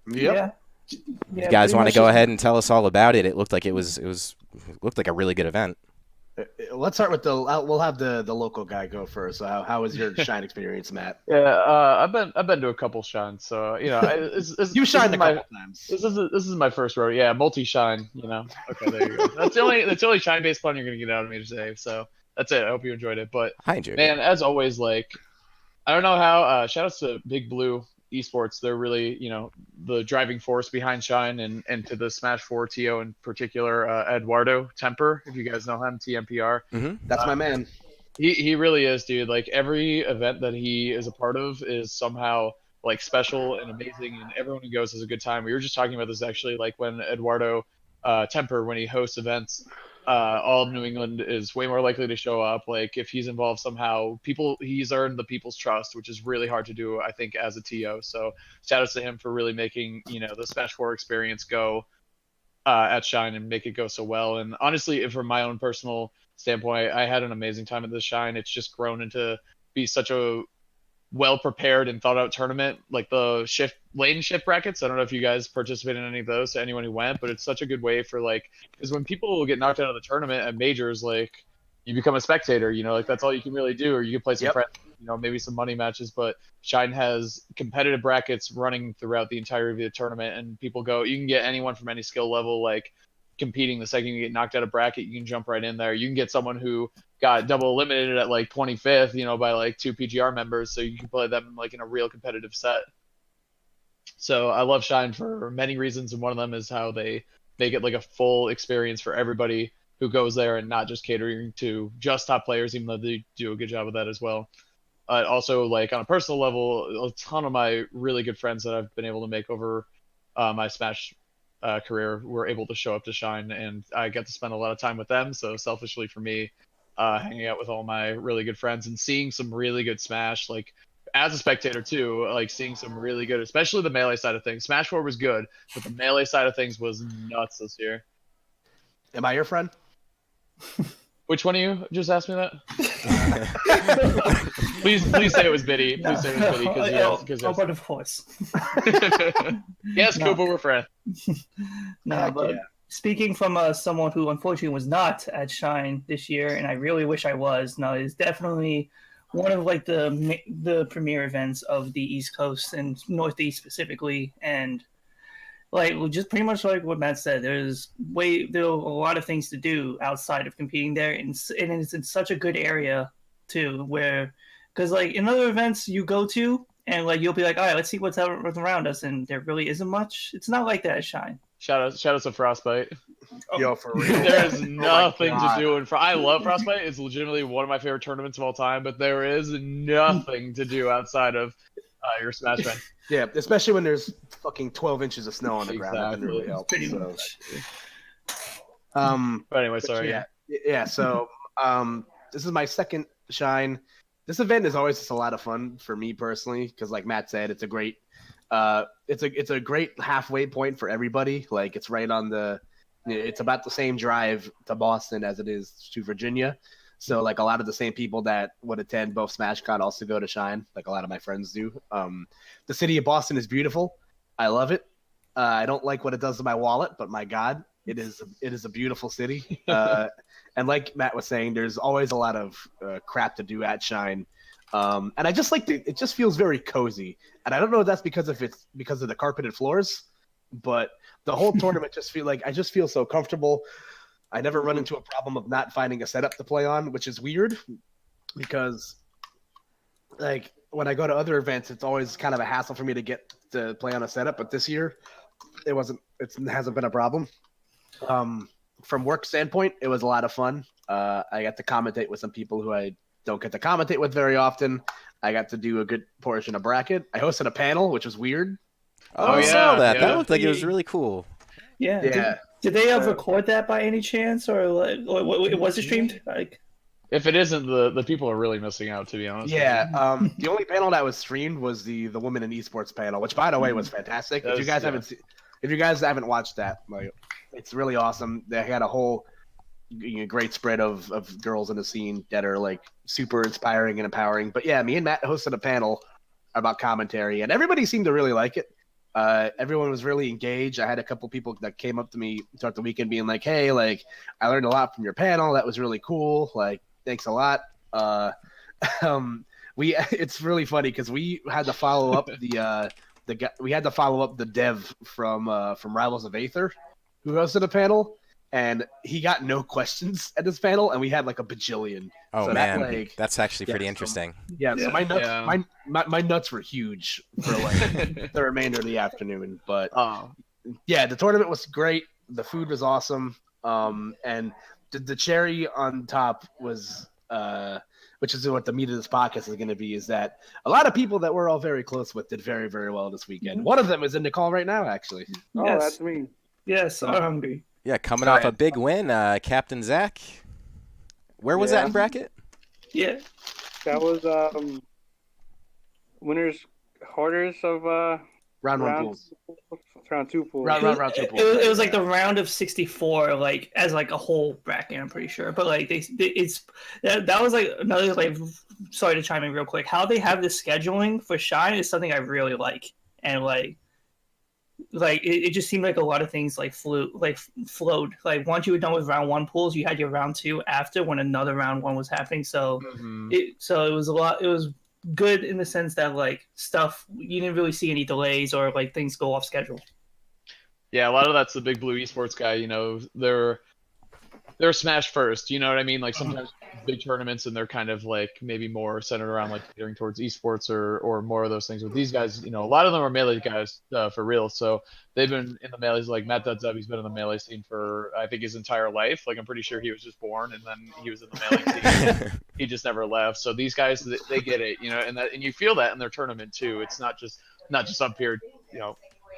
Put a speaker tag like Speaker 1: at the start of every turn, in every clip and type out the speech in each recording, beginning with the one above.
Speaker 1: Yep.
Speaker 2: If you
Speaker 3: Yeah,
Speaker 2: guys
Speaker 3: pretty
Speaker 2: want to
Speaker 3: much
Speaker 2: go
Speaker 3: just
Speaker 2: ahead and tell us all about it, it looked like it looked like a really good event.
Speaker 1: Let's start with we'll have the local guy go first. So how was your Shine experience, Matt?
Speaker 4: Yeah, I've been to a couple shines, so
Speaker 1: You
Speaker 4: this
Speaker 1: shined
Speaker 4: is
Speaker 1: a
Speaker 4: my
Speaker 1: couple times.
Speaker 4: this is my first row. Yeah, multi shine. Okay, there you go. That's the only shine based fun you're gonna get out of me today. So that's it. I hope you enjoyed it. But
Speaker 2: I enjoyed it.
Speaker 4: man, as always, like I don't know how. Shout outs to Big Blue Esports. They're really the driving force behind Shine and to the Smash 4 TO in particular, Eduardo Temper, if you guys know him, TMPR.
Speaker 1: That's my man.
Speaker 4: He really is, dude. Like every event that he is a part of is somehow like special and amazing, and everyone who goes has a good time. We were just talking about this actually, like when Eduardo Temper, when he hosts events, all of New England is way more likely to show up. Like if he's involved somehow, he's earned the people's trust, which is really hard to do, I think, as a TO. So shout outs to him for really making the Smash 4 experience go at Shine and make it go so well. And honestly, from my own personal standpoint, I had an amazing time at this Shine. It's just grown into be such a well prepared and thought out tournament. Like the lane shift brackets. I don't know if you guys participated in any of those. To anyone who went, but it's such a good way for because when people get knocked out of the tournament at majors, like you become a spectator. Like that's all you can really do, or you can play some friends. Maybe some money matches, but Shine has competitive brackets running throughout the entirety of the tournament, and people go. You can get anyone from any skill level, like competing. The second you get knocked out of bracket, you can jump right in there. You can get someone who got double eliminated at 25th, by 2 PGR members, so you can play them in a real competitive set. So I love Shine for many reasons, and one of them is how they make it a full experience for everybody who goes there, and not just catering to just top players, even though they do a good job of that as well. Also, on a personal level, a ton of my really good friends that I've been able to make over my Smash career were able to show up to Shine, and I got to spend a lot of time with them. So selfishly for me, hanging out with all my really good friends and seeing some really good Smash, as a spectator too, seeing some really good, especially the melee side of things. Smash 4 was good, but the melee side of things was nuts this year.
Speaker 1: Am I your friend?
Speaker 4: Which one of you just asked me that? please say it was Biddy. Please say it was Biddy, because
Speaker 3: but of course.
Speaker 4: Yes,
Speaker 3: No.
Speaker 4: Koopa, we're friends.
Speaker 3: No, but speaking from someone who unfortunately was not at Shine this year, and I really wish I was. No, it's definitely one of the premier events of the East Coast and Northeast specifically, and just pretty much like what Matt said. There are a lot of things to do outside of competing there, and it's in such a good area too, where because in other events you go to and you'll be like, all right, let's see what's around us, and there really isn't much. It's not like that at Shine.
Speaker 4: Shout out to Frostbite.
Speaker 1: Yo, for real.
Speaker 4: There's nothing to do I love Frostbite. It's legitimately one of my favorite tournaments of all time, but there is nothing to do outside of your Smash Run.
Speaker 1: Yeah, especially when there's fucking 12 inches of snow on the ground. That doesn't really help.
Speaker 3: Pretty much.
Speaker 4: But anyway, sorry.
Speaker 1: Yeah. So this is my second Shine. This event is always just a lot of fun for me personally, because like Matt said, it's a great it's a great halfway point for everybody. It's right on it's about the same drive to Boston as it is to Virginia. So a lot of the same people that would attend both SmashCon also go to Shine, a lot of my friends do. The city of Boston is beautiful. I love it. I don't like what it does to my wallet, but my God, it is a beautiful city. And like Matt was saying, there's always a lot of crap to do at Shine. And I just it just feels very cozy. And I don't know if that's because of the carpeted floors, but the whole tournament I just feel so comfortable. I never run into a problem of not finding a setup to play on, which is weird because when I go to other events, it's always kind of a hassle for me to get to play on a setup. But this year it hasn't been a problem. From work standpoint, it was a lot of fun. I got to commentate with some people who I don't get to commentate with very often. I got to do a good portion of bracket. I hosted a panel, which was weird.
Speaker 2: I saw that.
Speaker 4: Yeah.
Speaker 2: That looked like it was really cool.
Speaker 3: Yeah.
Speaker 1: Yeah.
Speaker 3: Did they record that by any chance, or was it streamed?
Speaker 4: If it isn't, the people are really missing out, to be honest.
Speaker 1: Yeah. The only panel that was streamed was the women in esports panel, which by the way was fantastic. If you guys haven't watched that, it's really awesome. They had a whole great spread of girls in the scene that are super inspiring and empowering. But yeah, me and Matt hosted a panel about commentary, and everybody seemed to really like it. Everyone was really engaged. I had a couple people that came up to me throughout the weekend being like, hey, like, I learned a lot from your panel. That was really cool. Like, thanks a lot. It's really funny because we had to follow up the dev from Rivals of Aether, who hosted a panel, and he got no questions at this panel, and we had like a bajillion.
Speaker 2: Oh
Speaker 1: so
Speaker 2: man, that's actually pretty interesting.
Speaker 1: So my nuts, my nuts were huge for like the remainder of the afternoon. But yeah, the tournament was great. The food was awesome. And the cherry on top was, which is what the meat of this podcast is going to be, is that a lot of people that we're all very close with did very, very well this weekend. One of them is in the call right now, actually.
Speaker 5: Oh,
Speaker 3: Yes.
Speaker 5: that's me.
Speaker 3: Yes, I'm hungry.
Speaker 2: Yeah, coming off a big win, Captain Zach. Where was that in bracket?
Speaker 3: Yeah.
Speaker 5: That was winners, hoarders of
Speaker 1: Round one pools.
Speaker 5: Round two pools.
Speaker 1: Round two pools.
Speaker 3: It was like the round of 64, like as like a whole bracket. I'm pretty sure, but like that was like another like. Sorry to chime in real quick. How they have the scheduling for Shine is something I really like, and like it just seemed like a lot of things like flowed. Like once you were done with round one pools, you had your round two after when another round one was happening. So it was a lot. It was good in the sense that like stuff you didn't really see any delays or like things go off schedule.
Speaker 4: Yeah, a lot of that's the Big Blue Esports guy. You know, they're Smash first. You know what I mean? Like sometimes big tournaments and they're kind of like maybe more centered around like catering towards esports or more of those things. With these guys, you know, a lot of them are Melee guys for real. So they've been in the Melees. Like Matt Dudzub, he's been in the Melee scene for I think his entire life. Like I'm pretty sure he was just born and then he was in the Melee scene. He just never left. So these guys, they get it, you know, and you feel that in their tournament too. It's not just up here, you know.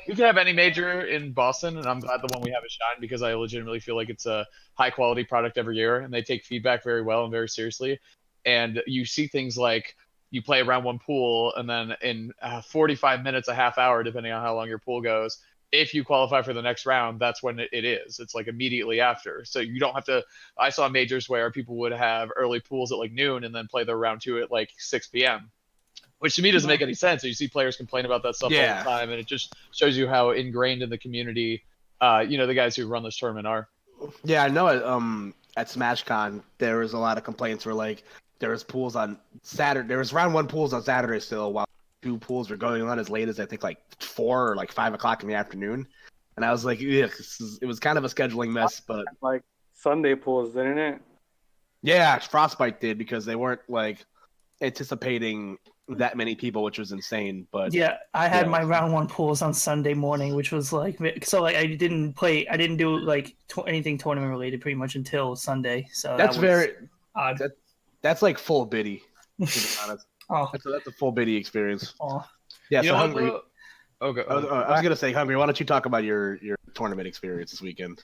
Speaker 4: You can have any major in Boston, and I'm glad the one we have is Shine because I legitimately feel like it's a high-quality product every year, and they take feedback very well and very seriously. And you see things like you play a round one pool, and then in 45 minutes, a half hour, depending on how long your pool goes, if you qualify for the next round, that's when it is. It's like immediately after. So you don't have to – I saw majors where people would have early pools at like noon and then play their round two at like 6 p.m., which to me doesn't make any sense. You see players complain about that stuff all the time, and it just shows you how ingrained in the community, you know, the guys who run this tournament are.
Speaker 1: Yeah, I know at SmashCon, there was a lot of complaints where, like, there was pools on Saturday. There was round one pools on Saturday still, while two pools were going on as late as, I think, like 4 or like 5 o'clock in the afternoon. And I was like, yeah, it was kind of a scheduling mess, but...
Speaker 5: Like Sunday pools, didn't it?
Speaker 1: Yeah, Frostbite did, because they weren't, like, anticipating that many people, which was insane. But
Speaker 3: yeah, I had my round one pools on Sunday morning, which was like, so like I didn't do like anything tournament related pretty much until Sunday. So
Speaker 1: that's very
Speaker 3: odd.
Speaker 1: That's like full biddy, to be honest. That's a full biddy experience. Yeah, so Hungry.
Speaker 4: Okay.
Speaker 1: I was gonna say, Hungry, why don't you talk about your tournament experience this weekend?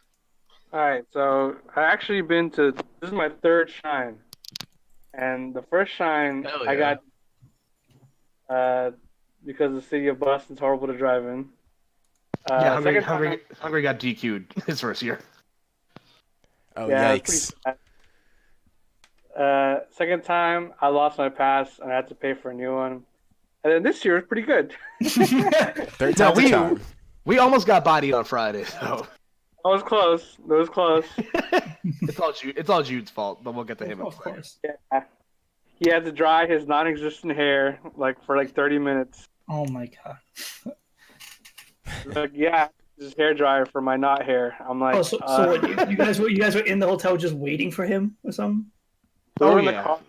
Speaker 5: All right, so I actually been to, this is my third Shine, and the first Shine I got because the city of Boston's horrible to drive in.
Speaker 1: Hungry got DQ'd his first year.
Speaker 2: Oh, yeah, yikes.
Speaker 5: Second time, I lost my pass and I had to pay for a new one. And then this year was pretty good.
Speaker 2: Third time's a charm.
Speaker 1: We almost got bodied on Friday, so.
Speaker 5: That was close.
Speaker 1: It's all Jude's fault, but we'll get to him.
Speaker 3: Of course.
Speaker 5: Yeah. He had to dry his non-existent hair for 30 minutes.
Speaker 3: Oh my god.
Speaker 5: Like, yeah, this hair dryer for my not hair. I'm like,
Speaker 3: so what, you guys were in the hotel just waiting for him or something?
Speaker 5: We were in the car,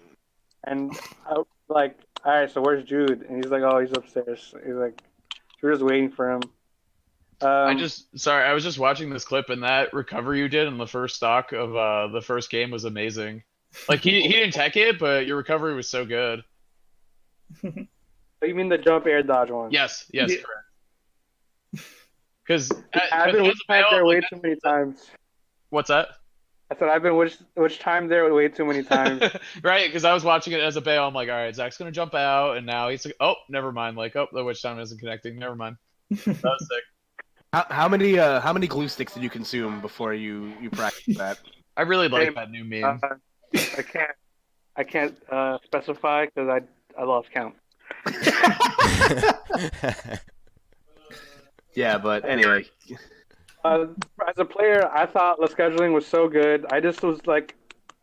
Speaker 5: and I was like, all right, so where's Jude? And he's like, oh, he's upstairs. He's like, we're just waiting for him.
Speaker 4: I was just watching this clip, and that recovery you did in the first stock of the first game was amazing. Like he didn't tech it, but your recovery was so good.
Speaker 5: You mean the jump air dodge one?
Speaker 4: Yes, correct. Because
Speaker 5: I've been there way too many times.
Speaker 4: What's that?
Speaker 5: I said I've been which time there way too many times.
Speaker 4: Right, because I was watching it as a bail. I'm like, all right, Zach's gonna jump out, and now he's like, oh, never mind. Like, oh, the witch time isn't connecting. Never mind. That was sick.
Speaker 1: How many glue sticks did you consume before you practiced that?
Speaker 4: I really like that new meme.
Speaker 5: I can't specify because I lost count.
Speaker 1: Yeah, but anyway.
Speaker 5: As a player, I thought the scheduling was so good. I just was like,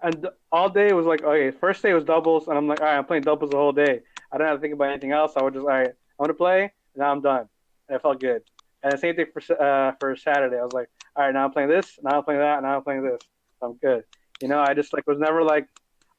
Speaker 5: and all day was like, okay, first day was doubles, and I'm like, all right, I'm playing doubles the whole day. I don't have to think about anything else. I would just, all right, I want to play, and now I'm done. And it felt good. And the same thing for Saturday. I was like, all right, now I'm playing this, now I'm playing that, now I'm playing this. So I'm good. You know, I just like was never like,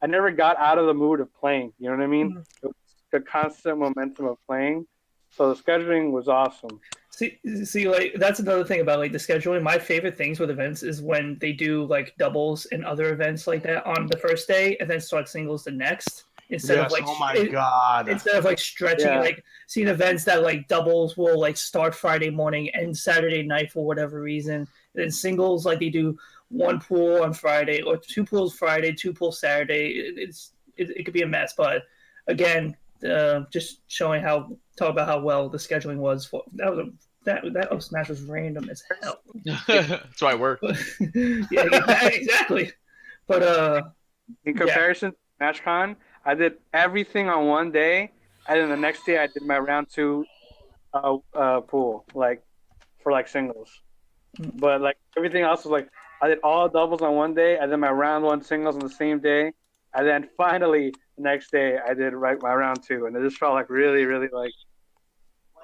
Speaker 5: I never got out of the mood of playing. You know what I mean? It was the constant momentum of playing. So the scheduling was awesome.
Speaker 3: See, like that's another thing about like the scheduling. My favorite things with events is when they do like doubles and other events like that on the first day, and then start singles the next. Instead of like,
Speaker 1: oh my god!
Speaker 3: Instead of like stretching, like seeing events that like doubles will like start Friday morning and Saturday night for whatever reason. And then singles like they do one pool on Friday or two pools Friday, two pools Saturday. It could be a mess, but again, just talk about how well the scheduling was for that Smash was random as hell.
Speaker 4: That's why I work.
Speaker 3: Yeah, exactly. But
Speaker 5: in comparison to MatchCon, I did everything on one day, and then the next day I did my round 2 pool, like for like singles. But like everything else was like I did all doubles on one day, and then my round 1 singles on the same day, and then finally the next day I did my round 2, and it just felt like really, really like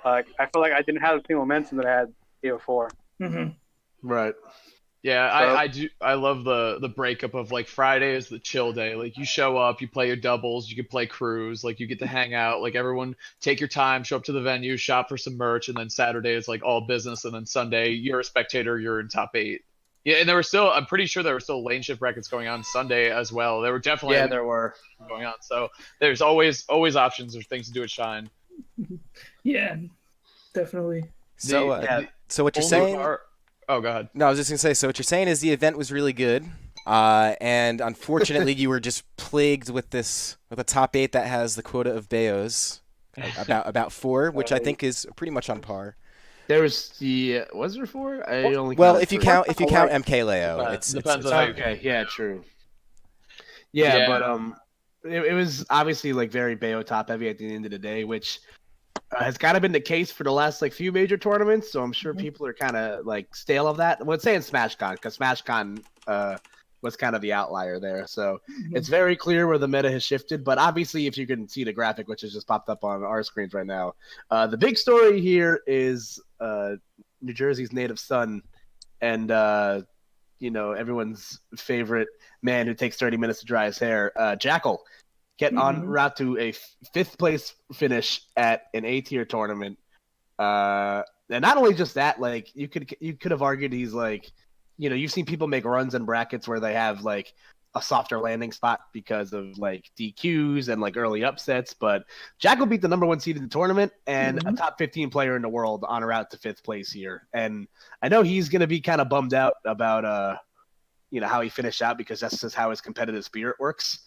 Speaker 5: I felt like I didn't have the same momentum that I had the day before.
Speaker 3: Mm-hmm.
Speaker 1: Right.
Speaker 4: Yeah,
Speaker 5: So,
Speaker 4: I do. I love the breakup of like Friday is the chill day. Like you show up, you play your doubles, you can play crews, like you get to hang out. Like everyone take your time, show up to the venue, shop for some merch, and then Saturday is like all business, and then Sunday you're a spectator, you're in top 8. Yeah, and I'm pretty sure there were still lane shift brackets going on Sunday as well. There were definitely
Speaker 1: there were
Speaker 4: going on. So there's always options. There's things to do at Shine.
Speaker 3: Yeah, definitely.
Speaker 2: So so what you're saying?
Speaker 4: Oh, go ahead.
Speaker 2: No, I was just gonna say. So what you're saying is the event was really good, and unfortunately you were just plagued with a top 8 that has the quota of Bayos, about 4, which I think is pretty much on par.
Speaker 1: There was was there 4? I only
Speaker 2: if you count MK Leo, it's
Speaker 4: depends on
Speaker 1: okay. Yeah, true. Yeah, but it was obviously like very Bayo top heavy at the end of the day, which has kind of been the case for the last like few major tournaments. So I'm sure people are kind of like stale of that. Well, saying SmashCon because SmashCon was kind of the outlier there. So it's very clear where the meta has shifted. But obviously, if you can see the graphic, which has just popped up on our screens right now, the big story here is New Jersey's native son and everyone's favorite man who takes 30 minutes to dry his hair, Jackal. Get on route to a 5th place finish at an A-tier tournament. And not only just that, like you could have argued he's like, you've seen people make runs in brackets where they have like a softer landing spot because of like DQs and like early upsets. But Jackal beat the number 1 seed in the tournament and a top 15 player in the world on route to 5th place here. And I know he's going to be kind of bummed out about how he finished out because that's just how his competitive spirit works.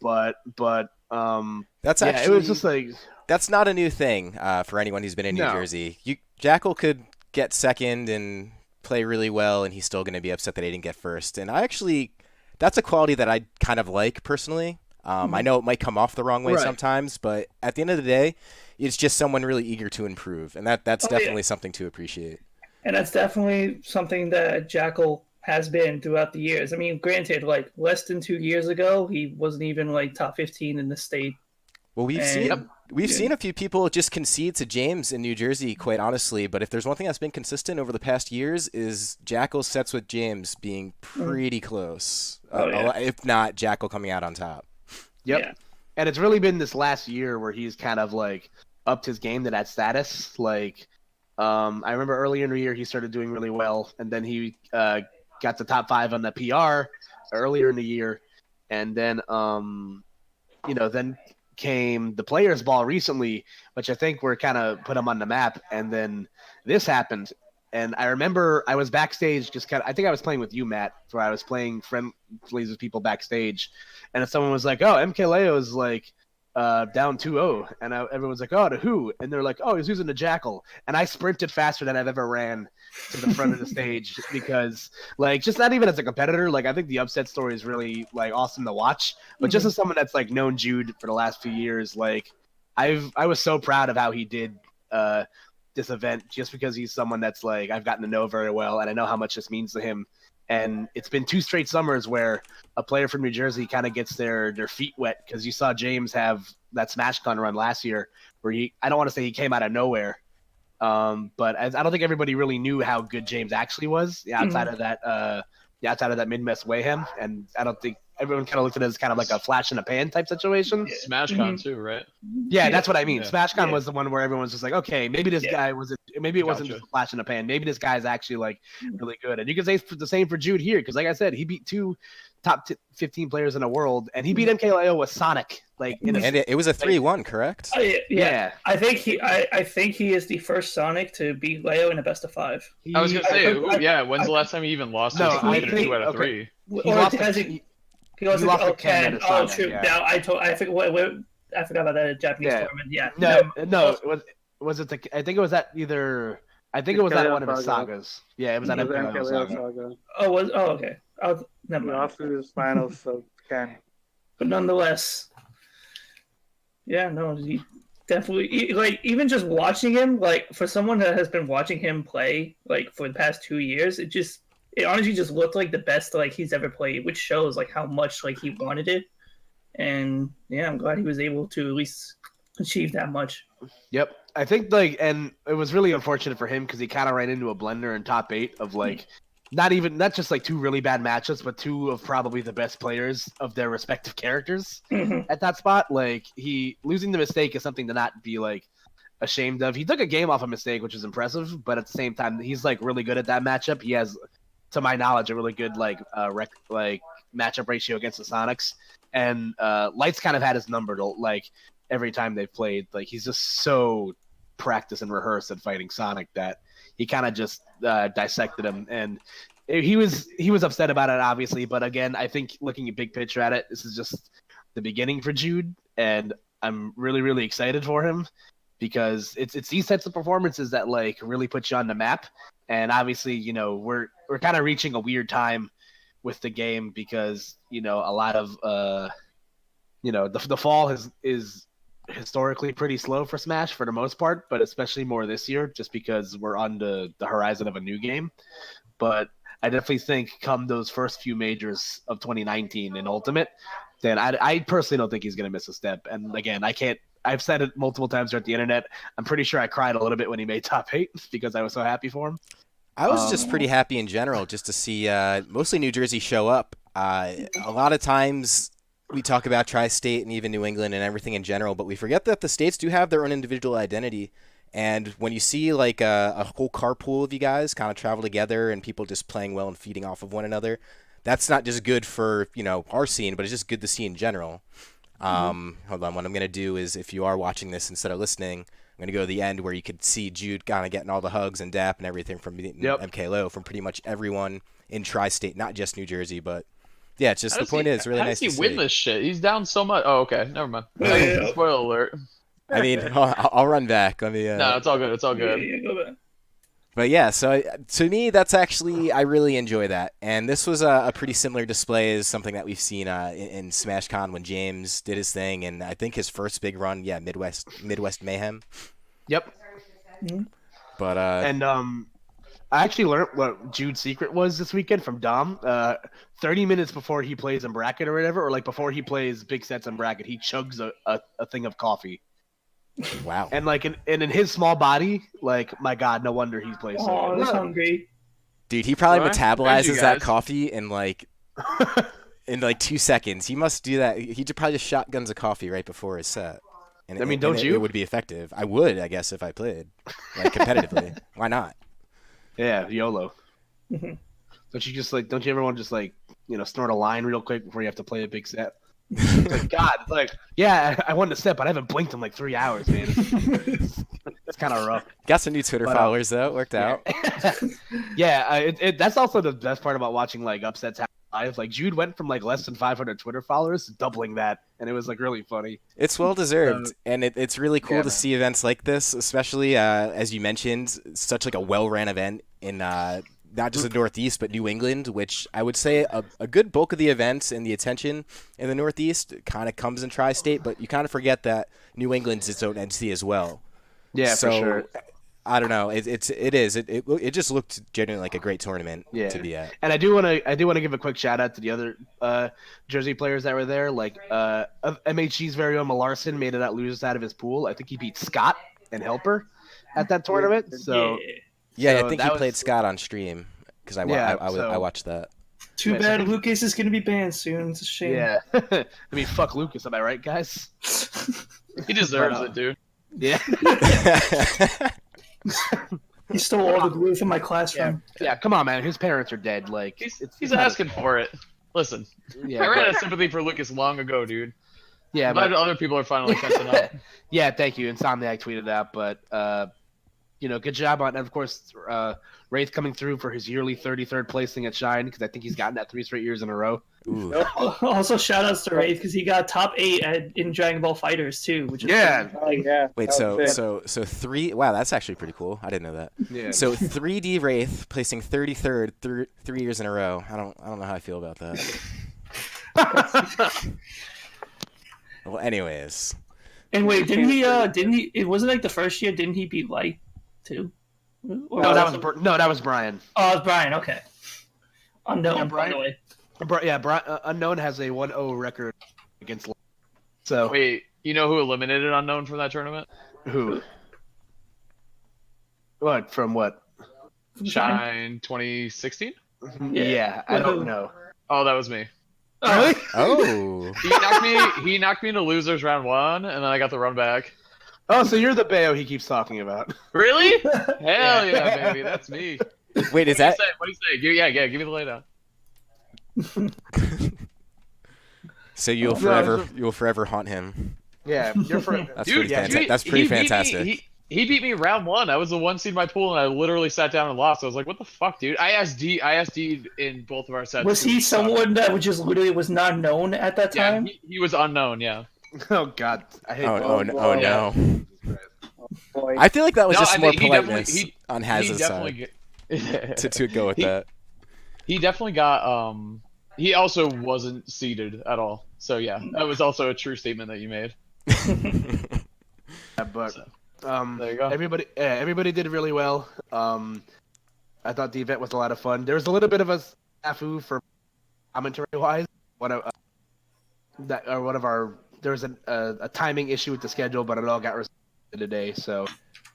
Speaker 1: But
Speaker 2: that's
Speaker 1: actually, it was just like
Speaker 2: that's not a new thing for anyone who's been in New Jersey. Jackal could get second and play really well, and he's still going to be upset that he didn't get first. And that's a quality that I kind of like personally. I know it might come off the wrong way sometimes, but at the end of the day, it's just someone really eager to improve, and that's definitely something to appreciate.
Speaker 3: And that's definitely something that Jackal has been throughout the years. I mean, granted, like less than 2 years ago, he wasn't even like top 15 in the state.
Speaker 2: Well, we've seen a few people just concede to James in New Jersey, quite honestly. But if there's one thing that's been consistent over the past years, is Jackal sets with James being pretty close. If not, Jackal coming out on top.
Speaker 1: Yep.
Speaker 3: Yeah.
Speaker 1: And it's really been this last year where he's kind of like upped his game to that status. Like, I remember earlier in the year he started doing really well, and then he got the top 5 on the PR earlier in the year, and then then came the Players Ball recently, which I think were kind of put him on the map, and then this happened. And I remember I was backstage, I think I was playing with you, Matt, where I was playing friendlies with people backstage, and someone was like, "Oh, MK Leo is like down 2-0," and everyone's like, "Oh, to who?" And they're like, "Oh, he's using the Jackal." And I sprinted faster than I've ever ran to the front of the stage because, like, just not even as a competitor, like I think the upset story is really like awesome to watch, but just as someone that's like known Jude for the last few years, like I was so proud of how he did this event just because he's someone that's like I've gotten to know very well, and I know how much this means to him. And it's been 2 straight summers where a player from New Jersey kind of gets their feet wet, because you saw James have that SmashCon run last year where I don't want to say he came out of nowhere, but I don't think everybody really knew how good James actually was outside of that mid-mess Mayhem, and I don't think everyone kind of looked at it as kind of like a flash in the pan type situation.
Speaker 4: SmashCon too, right?
Speaker 1: Yeah, that's what I mean.
Speaker 4: Yeah.
Speaker 1: SmashCon was the one where everyone's just like, okay, maybe this guy wasn't just a flash in the pan. Maybe this guy's actually like really good. And you can say the same for Jude here, because like I said, he beat 2 top 15 players in the world, and he beat MKLeo with Sonic.
Speaker 2: It was a 3-1, correct?
Speaker 1: Yeah.
Speaker 3: I think he is the first Sonic to beat Leo in a best of 5.
Speaker 4: I was gonna say, when's the last time he even lost?
Speaker 1: No,
Speaker 4: I think 2 out of 3.
Speaker 3: He lost to Ken. Oh, shoot!
Speaker 1: Yeah.
Speaker 3: Now I forgot about that Japanese tournament. Yeah.
Speaker 1: No. Was it I think it was that either. I think it was that one of his sagas. Yeah, it was that MKLeo saga.
Speaker 3: Okay. Never mind.
Speaker 5: We lost to his finals, so Ken.
Speaker 3: But nonetheless, yeah, no, he definitely like even just watching him, like for someone that has been watching him play like for the past 2 years, it honestly just looked like the best like he's ever played, which shows like how much like he wanted it. And yeah, I'm glad he was able to at least achieve that much.
Speaker 1: Yep. I think and it was really unfortunate for him because he kind of ran into a blender in top 8 of not just like 2 really bad matchups, but 2 of probably the best players of their respective characters at that spot. Like losing the mistake is something to not be like ashamed of. He took a game off a mistake, which is impressive, but at the same time, he's like really good at that matchup. He has, to my knowledge, a really good matchup ratio against the Sonics, and Light's kind of had his number to every time they've played. Like he's just so practiced and rehearsed at fighting Sonic that he kind of just dissected him, and he was upset about it, obviously. But again, I think looking at big picture at it, this is just the beginning for Jude, and I'm really, really excited for him because it's these types of performances that really put you on the map. And obviously, we're kind of reaching a weird time with the game because a lot of the fall is historically pretty slow for Smash for the most part, but especially more this year just because we're on the horizon of a new game. But I definitely think come those first few majors of 2019 in Ultimate, then I personally don't think he's going to miss a step. And again, I've said it multiple times throughout the internet. I'm pretty sure I cried a little bit when he made top 8 because I was so happy for him.
Speaker 2: I was just pretty happy in general just to see mostly New Jersey show up. A lot of times we talk about Tri-State and even New England and everything in general, but we forget that the states do have their own individual identity. And when you see a whole carpool of you guys kind of travel together and people just playing well and feeding off of one another, that's not just good for our scene, but it's just good to see in general. Hold on, what I'm going to do is, if you are watching this instead of listening, I'm going to go to the end where you could see Jude kind of getting all the hugs and dap and everything from MKLeo from pretty much everyone in Tri-State, not just New Jersey, but yeah, it's just the point is really nice to see.
Speaker 4: How does he win this shit? He's down so much. Oh, okay, never mind. Spoiler alert.
Speaker 2: I mean, I'll run back. Let me.
Speaker 4: No, it's all good. It's all good.
Speaker 3: Yeah, go back.
Speaker 2: But yeah, so to me, that's actually, I really enjoy that. And this was a pretty similar display as something that we've seen in SmashCon when James did his thing, and I think his first big run, Midwest Mayhem.
Speaker 1: Yep.
Speaker 2: But
Speaker 1: I actually learned what Jude's secret was this weekend from Dom. 30 minutes before he plays in bracket or whatever, or before he plays big sets in bracket, he chugs a thing of coffee.
Speaker 2: Wow.
Speaker 1: And in his small body, my God, no wonder he plays so
Speaker 3: Oh,
Speaker 1: well.
Speaker 3: I'm hungry.
Speaker 2: Dude, he probably metabolizes that
Speaker 4: guys.
Speaker 2: coffee in in 2 seconds. He must do that. He probably just shotguns a coffee right before his set. And
Speaker 1: don't you?
Speaker 2: It would be effective. I would, I guess, if I played competitively. Why not?
Speaker 1: Yeah, YOLO. Don't you ever want to just snort a line real quick before you have to play a big set? God, yeah, I won the set, but I haven't blinked in 3 hours, man. It's kind of rough.
Speaker 2: Got some new Twitter followers though. It worked out.
Speaker 1: Yeah, that's also the best part about watching upsets happen live. Jude went from less than 500 Twitter followers to doubling that, and it was really funny.
Speaker 2: It's well deserved, and it's really cool to see events like this, especially as you mentioned, such a well-ran event in not just the Northeast, but New England, which I would say a good bulk of the events and the attention in the Northeast kind of comes in Tri-State, but you kind of forget that New England's its own entity as well.
Speaker 1: Yeah, for sure.
Speaker 2: I don't know. It just looked genuinely like a great tournament to be at.
Speaker 1: And I do want to give a quick shout out to the other Jersey players that were there. Like MHG's very own Malarson made it out lose out of his pool. I think he beat Scott and Helper at that tournament. So
Speaker 2: I think he played Scott on stream because I watched that.
Speaker 3: Too bad Lucas is going to be banned soon. It's a shame.
Speaker 1: Yeah. I mean, fuck Lucas. Am I right, guys?
Speaker 4: He deserves it, dude.
Speaker 1: Yeah.
Speaker 3: He stole all the glue from my classroom.
Speaker 1: Yeah, come on, man. His parents are dead. Like
Speaker 4: he's asking for it. Listen, I ran out of sympathy for Lucas long ago, dude.
Speaker 1: Yeah,
Speaker 4: but other people are finally catching up.
Speaker 1: Yeah, thank you. Insomniac tweeted that, but good job on, and of course, Wraith coming through for his yearly 33rd placing at Shine because I think he's gotten that 3 straight years in a row.
Speaker 3: Also, shout outs to Wraith because he got top 8 in Dragon Ball Fighters too, which is
Speaker 2: Wait, so 3? Wow, that's actually pretty cool. I didn't know that.
Speaker 1: Yeah.
Speaker 2: So 3D Wraith placing 33rd 3 years in a row. I don't know how I feel about that. Well, anyways.
Speaker 3: And wait, didn't he? It wasn't like the first year. Didn't he beat Light too?
Speaker 1: No, that was Brian.
Speaker 3: Oh, it was Brian. Okay. Unknown, by the way.
Speaker 1: Unknown has a 1-0 record against Light. So
Speaker 4: wait, you know who eliminated Unknown from that tournament?
Speaker 1: Who? What? From what?
Speaker 4: Shine 2016?
Speaker 1: Yeah, I don't know.
Speaker 4: Oh, that was me.
Speaker 1: Really?
Speaker 2: Oh.
Speaker 4: He knocked me into losers round 1, and then I got the run back.
Speaker 1: Oh, so you're the Bayo he keeps talking about.
Speaker 4: Really? Hell yeah, baby. That's me.
Speaker 2: Wait, is that...
Speaker 4: What do you say? Give me the laydown.
Speaker 2: So you'll forever haunt him.
Speaker 1: Yeah, you're forever.
Speaker 2: That's pretty fantastic.
Speaker 4: He beat me round 1. I was the 1 seed in my pool, and I literally sat down and lost. I was like, "What the fuck, dude?" I asked D in both of our sets.
Speaker 3: Was he someone that just literally was not known at that time?
Speaker 4: Yeah, he was unknown. Yeah.
Speaker 1: Oh God, I hate.
Speaker 2: No. I feel like that was just more politeness on Haz's side to go with that.
Speaker 4: He definitely got. He also wasn't seeded at all. So yeah, that was also a true statement that you made.
Speaker 1: Yeah, but.
Speaker 4: There you go.
Speaker 1: Everybody did really well. I thought the event was a lot of fun. There was a little bit of a snafu for commentary wise. There was a timing issue with the schedule, but it all got resolved today. So,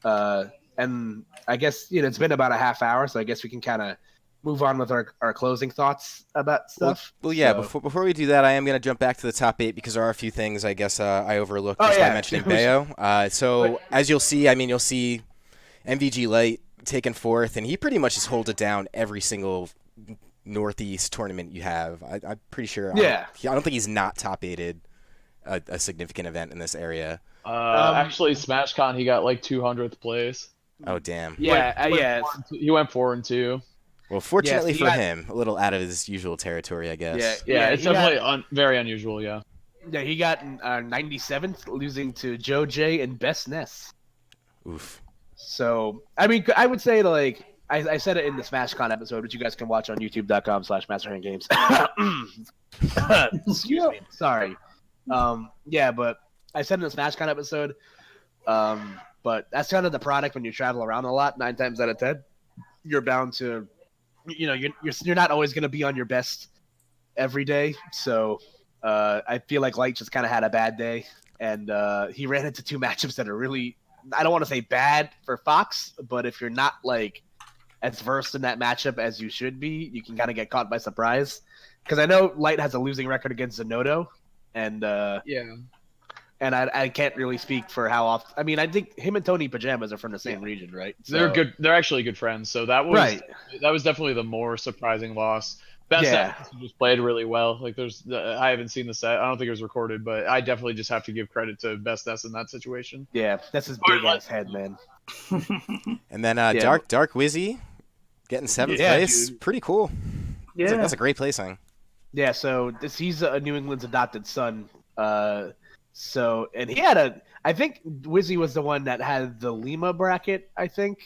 Speaker 1: and I guess it's been about a half hour, so I guess we can kind of move on with our closing thoughts about stuff.
Speaker 2: Well, yeah. So, before we do that, I am going to jump back to the top 8 because there are a few things I guess I overlooked just by mentioning Bayo. So as you'll see, you'll see MVG Light taken 4th, and he pretty much just holds it down every single Northeast tournament you have. I'm pretty sure. I don't think he's not top 8'd a significant event in this area.
Speaker 4: Actually, SmashCon he got like 200th place.
Speaker 2: Oh damn.
Speaker 1: Yeah.
Speaker 4: He went 4-2.
Speaker 2: Well, fortunately for him, a little out of his usual territory, I guess.
Speaker 4: Yeah, it's definitely very unusual, yeah.
Speaker 1: Yeah, he got 97th, losing to Joe J and Best Ness.
Speaker 2: Oof.
Speaker 1: So, I mean, I would say, like, I said it in the SmashCon episode, which you guys can watch on youtube.com/MasterHandGames. Excuse me. Sorry. But I said in the SmashCon episode, but that's kind of the product when you travel around a lot, 9 times out of 10. You're bound to... you're not always going to be on your best every day. So I feel like Light just kind of had a bad day, and he ran into 2 matchups that are really, I don't want to say bad for Fox, but if you're not like as versed in that matchup as you should be, you can kind of get caught by surprise. Because I know Light has a losing record against Zenodo, and and I can't really speak for how often. I mean, I think him and Tony Pajamas are from the same region, right? So,
Speaker 4: they're good. They're actually good friends. So that was definitely the more surprising loss. Best just played really well. Like I haven't seen the set. I don't think it was recorded, but I definitely just have to give credit to Best S in that situation.
Speaker 1: Yeah, that's his big ass head, man.
Speaker 2: And then Dark Wizzy getting 7th place, dude. Pretty cool.
Speaker 3: Yeah,
Speaker 2: that's a great placing.
Speaker 1: Yeah, so he's a New England's adopted son. So, and he had I think Wizzy was the one that had the Lima bracket, I think.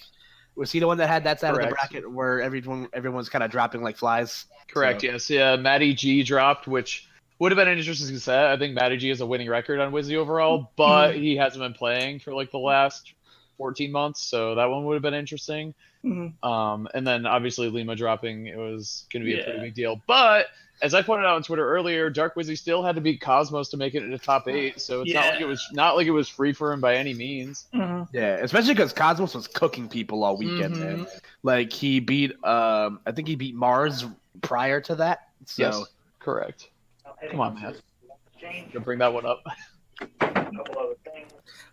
Speaker 1: Was he the one that had that side of the bracket where everyone's kind of dropping like flies?
Speaker 4: Correct, yes. Yeah, Matty G dropped, which would have been an interesting set. I think Matty G has a winning record on Wizzy overall, but he hasn't been playing for like the last 14 months, so that one would have been interesting. And then obviously Lima dropping, it was going to be a pretty big deal. But as I pointed out on Twitter earlier, Dark Wizzy still had to beat Cosmos to make it into top 8, so it's not like it was free for him by any means.
Speaker 1: Yeah, especially because Cosmos was cooking people all weekend, man. Like he beat, I think he beat Mars prior to that. So.
Speaker 4: Yes, correct. Come on, man. You'll bring that one up.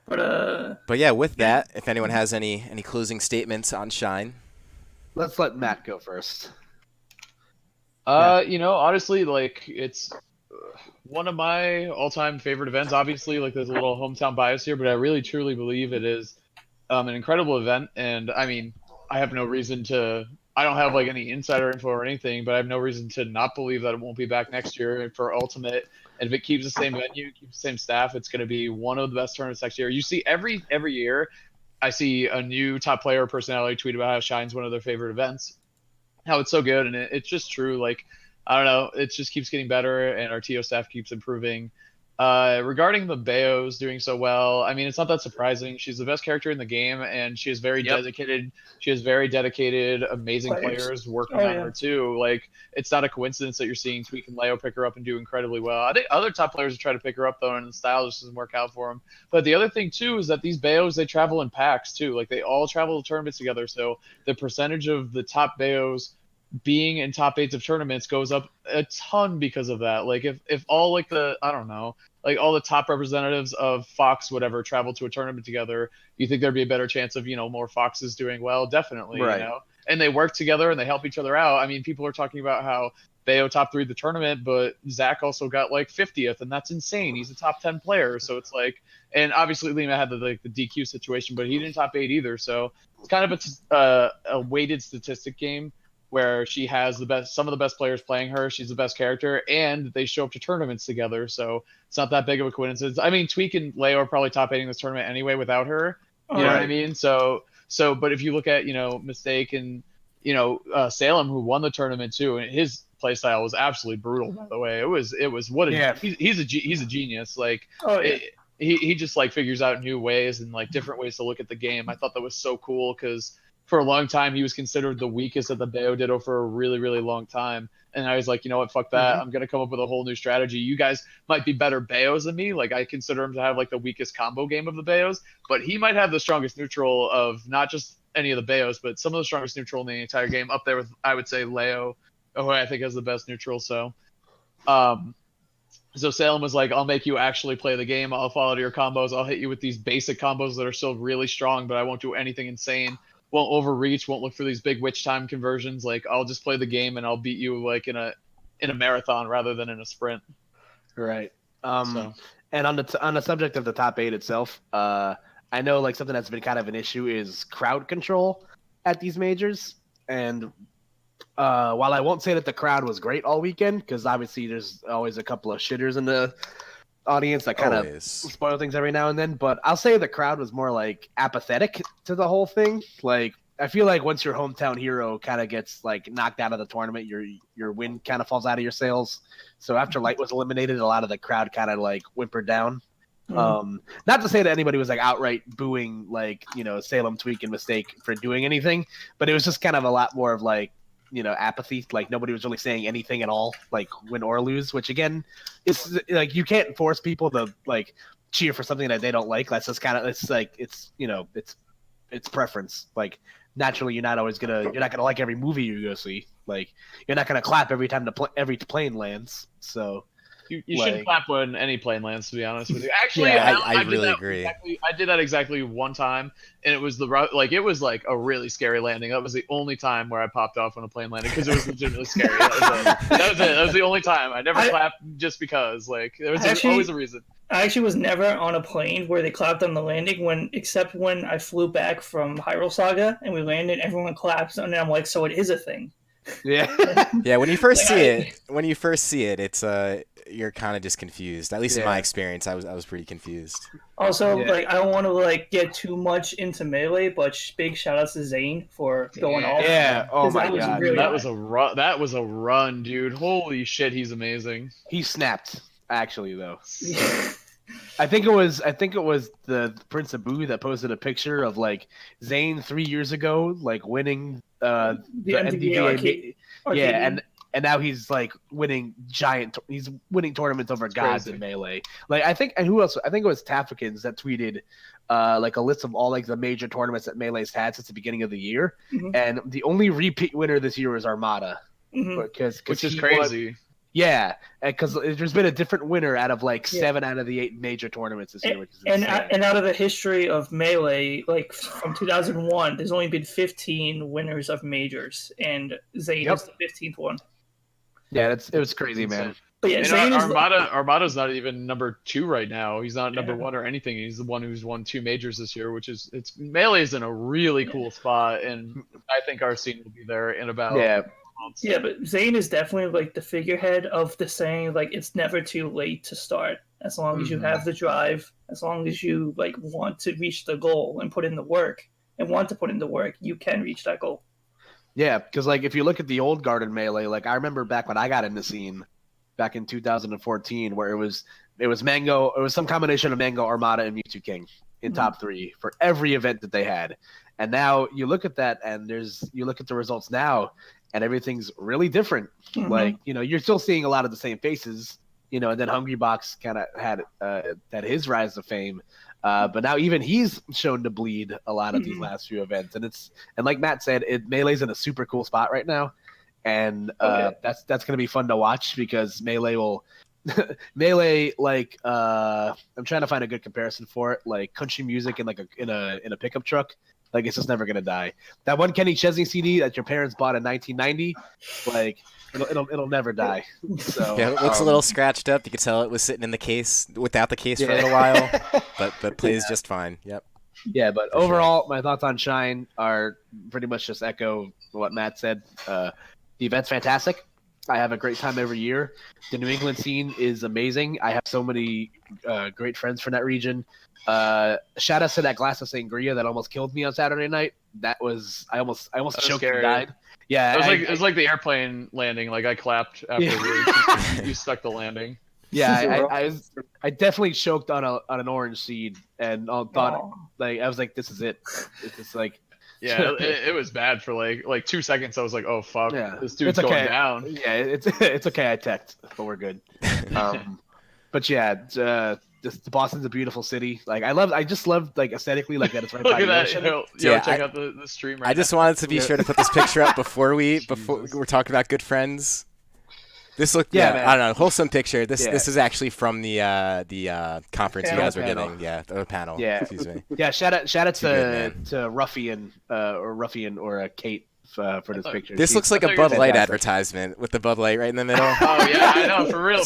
Speaker 2: But yeah, with that, if anyone has any closing statements on Shine,
Speaker 1: let's let Matt go first.
Speaker 4: You know, honestly, like it's one of my all-time favorite events. Obviously, like there's a little hometown bias here, but I really truly believe it is an incredible event. And I mean, I have no reason to. I don't have like any insider info or anything, but I have no reason to not believe that it won't be back next year for Ultimate. And if it keeps the same venue, keeps the same staff, it's going to be one of the best tournaments next year. You see every year, I see a new top player or personality tweet about how Shine's one of their favorite events, how it's so good, and it's just true. Like, I don't know, it just keeps getting better, and our TO staff keeps improving. Regarding the Beos doing so well, I mean, it's not that surprising. She's the best character in the game, and she is very dedicated. She has very dedicated, amazing players working on her too. Like, it's not a coincidence that you're seeing Tweak and Leo pick her up and do incredibly well. I think other top players try to pick her up though, and the style just doesn't work out for them. But the other thing too is that these Beos, they travel in packs too. Like, they all travel to tournaments together, so the percentage of the top Beos being in top 8s of tournaments goes up a ton because of that. Like if all like the, I don't know, like all the top representatives of Fox whatever travel to a tournament together, you think there'd be a better chance of, you know, more Foxes doing well? Definitely, right. You know, and they work together and they help each other out. I mean, people are talking about how Bayo top 3 the tournament, but Zach also got like 50th, and that's insane. He's a top 10 player, so it's like, and obviously Lima had the DQ situation, but he didn't top 8 either. So it's kind of a weighted statistic game where she has some of the best players playing her. She's the best character, and they show up to tournaments together. So it's not that big of a coincidence. I mean, Tweak and Leo are probably top 8ing this tournament anyway without her. You know what I mean? So, but if you look at, you know, Mistake and, you know, Salem, who won the tournament too, and his playstyle was absolutely brutal, by the way. It was what a, he's a genius. Like, he just like figures out new ways and like different ways to look at the game. I thought that was so cool because for a long time, he was considered the weakest at the Bayo Ditto for a really, really long time. And I was like, you know what, fuck that. I'm going to come up with a whole new strategy. You guys might be better Bayos than me. Like, I consider him to have, like, the weakest combo game of the Bayos. But he might have the strongest neutral of not just any of the Bayos, but some of the strongest neutral in the entire game. Up there with, I would say, Leo, who I think has the best neutral. So Salem was like, I'll make you actually play the game. I'll follow your combos. I'll hit you with these basic combos that are still really strong, but I won't do anything insane. Won't overreach, won't look for these big witch time conversions. Like, I'll just play the game and I'll beat you like in a marathon rather than in a sprint.
Speaker 1: Right. And on the subject of the top 8 itself, I know like something that's been kind of an issue is crowd control at these majors. And while I won't say that the crowd was great all weekend, because obviously there's always a couple of shitters in the audience that kind of spoil things every now and then, but I'll say the crowd was more like apathetic to the whole thing. Like, I feel like once your hometown hero kind of gets like knocked out of the tournament, your win kind of falls out of your sails. So after Light was eliminated, a lot of the crowd kind of like whimpered down. Not to say that anybody was like outright booing like, you know, Salem, Tweak, and Mistake for doing anything, but it was just kind of a lot more of like, you know, apathy. Like, nobody was really saying anything at all, like win or lose, which again, it's like, you can't force people to like cheer for something that they don't like. That's just kind of, it's like, it's, you know, it's preference. Like, naturally, you're not gonna like every movie you go see. Like, you're not gonna clap every time every plane lands. So
Speaker 4: you shouldn't clap when any plane lands, to be honest with you. Actually,
Speaker 2: I really agree.
Speaker 4: I did that exactly one time, and it was it was like a really scary landing. That was the only time where I popped off when a plane landed, because it was legitimately scary. That was it. That was the only time. I never clapped just because. Like, there was always a reason.
Speaker 3: I actually was never on a plane where they clapped on the landing, except when I flew back from Hyrule Saga and we landed, everyone claps, and then I'm like, so it is a thing.
Speaker 1: Yeah.
Speaker 2: Yeah, when you first see it, it's you're kind of just confused. At least in my experience, I was pretty confused.
Speaker 3: Also, like, I don't want to like get too much into Melee, but big shout outs to Zane for going off.
Speaker 1: Yeah. Oh my god.
Speaker 3: Really
Speaker 4: that was a run, dude. Holy shit, he's amazing.
Speaker 1: He snapped, actually, though. I think it was the Prince of Boo that posted a picture of like Zayn 3 years ago, like winning the
Speaker 3: MTV
Speaker 1: NDVA. Yeah, and now he's like winning he's winning tournaments over gods in Melee. Like and who else? I think it was Taffikins that tweeted like a list of all like the major tournaments that Melee's had since the beginning of the year, and the only repeat winner this year was Armada,
Speaker 4: which is crazy.
Speaker 1: Yeah, because there's been a different winner out of like 7 out of the 8 major tournaments this year, which is insane.
Speaker 3: And out of the history of Melee, like from 2001, there's only been 15 winners of majors, and Zayn is the 15th one.
Speaker 1: Yeah, it was crazy, man.
Speaker 3: But yeah,
Speaker 4: Armada's not even number 2 right now. He's not number 1 or anything. He's the one who's won 2 majors this year, Melee is in a really cool spot, and I think our scene will be there in about.
Speaker 3: Yeah, but Zayn is definitely like the figurehead of the saying, like, it's never too late to start. As long as you have the drive, as long as you like want to reach the goal and put in the work and want to put in the work, you can reach that goal.
Speaker 1: Yeah, because like if you look at the old guard in Melee, like I remember back when I got in the scene back in 2014, where it was Mango, it was some combination of Mango, Armada, and Mewtwo King in top 3 for every event that they had. And now you look at that, and you look at the results now, and everything's really different. Like, you're still seeing a lot of the same faces, and then Hungrybox kind of had his rise to fame. But now even he's shown to bleed a lot of these last few events. And like Matt said, Melee's in a super cool spot right now. And that's going to be fun to watch, because Melee will Melee, like I'm trying to find a good comparison for it, like country music in a pickup truck. Like, it's just never gonna die. That one Kenny Chesney CD that your parents bought in 1990, like it'll never die. So
Speaker 2: yeah, it looks a little scratched up. You could tell it was sitting in the case without the case for a little while, but plays just fine. Yep.
Speaker 1: Yeah, but overall, my thoughts on Shine are pretty much just echo what Matt said. The event's fantastic. I have a great time every year. The New England scene is amazing. I have so many great friends from that region. Shout out to that glass of sangria that almost killed me on Saturday night. I almost choked and died. Yeah,
Speaker 4: it was like the airplane landing. Like, I clapped after you stuck the landing.
Speaker 1: Yeah, I definitely choked on an orange seed, and thought like I was like, this is it. It's just like.
Speaker 4: Yeah, it was bad for like 2 seconds. I was like, oh fuck, this dude's going down.
Speaker 1: Yeah, it's okay. I teched, but we're good. But yeah, Boston's a beautiful city. Like, I just love like aesthetically, like that it's right by the ocean.
Speaker 4: Check out the stream. Right
Speaker 2: I just wanted to be sure to put this picture up before we're talking about good friends. This looked, I don't know, wholesome picture. This is actually from the conference you guys were giving, the panel.
Speaker 1: Yeah,
Speaker 2: excuse me.
Speaker 1: Yeah, shout out to Ruffian or Kate for this picture.
Speaker 2: This looks like a BudLight advertisement with the BudLight right in the middle.
Speaker 4: Oh yeah, I know, for real.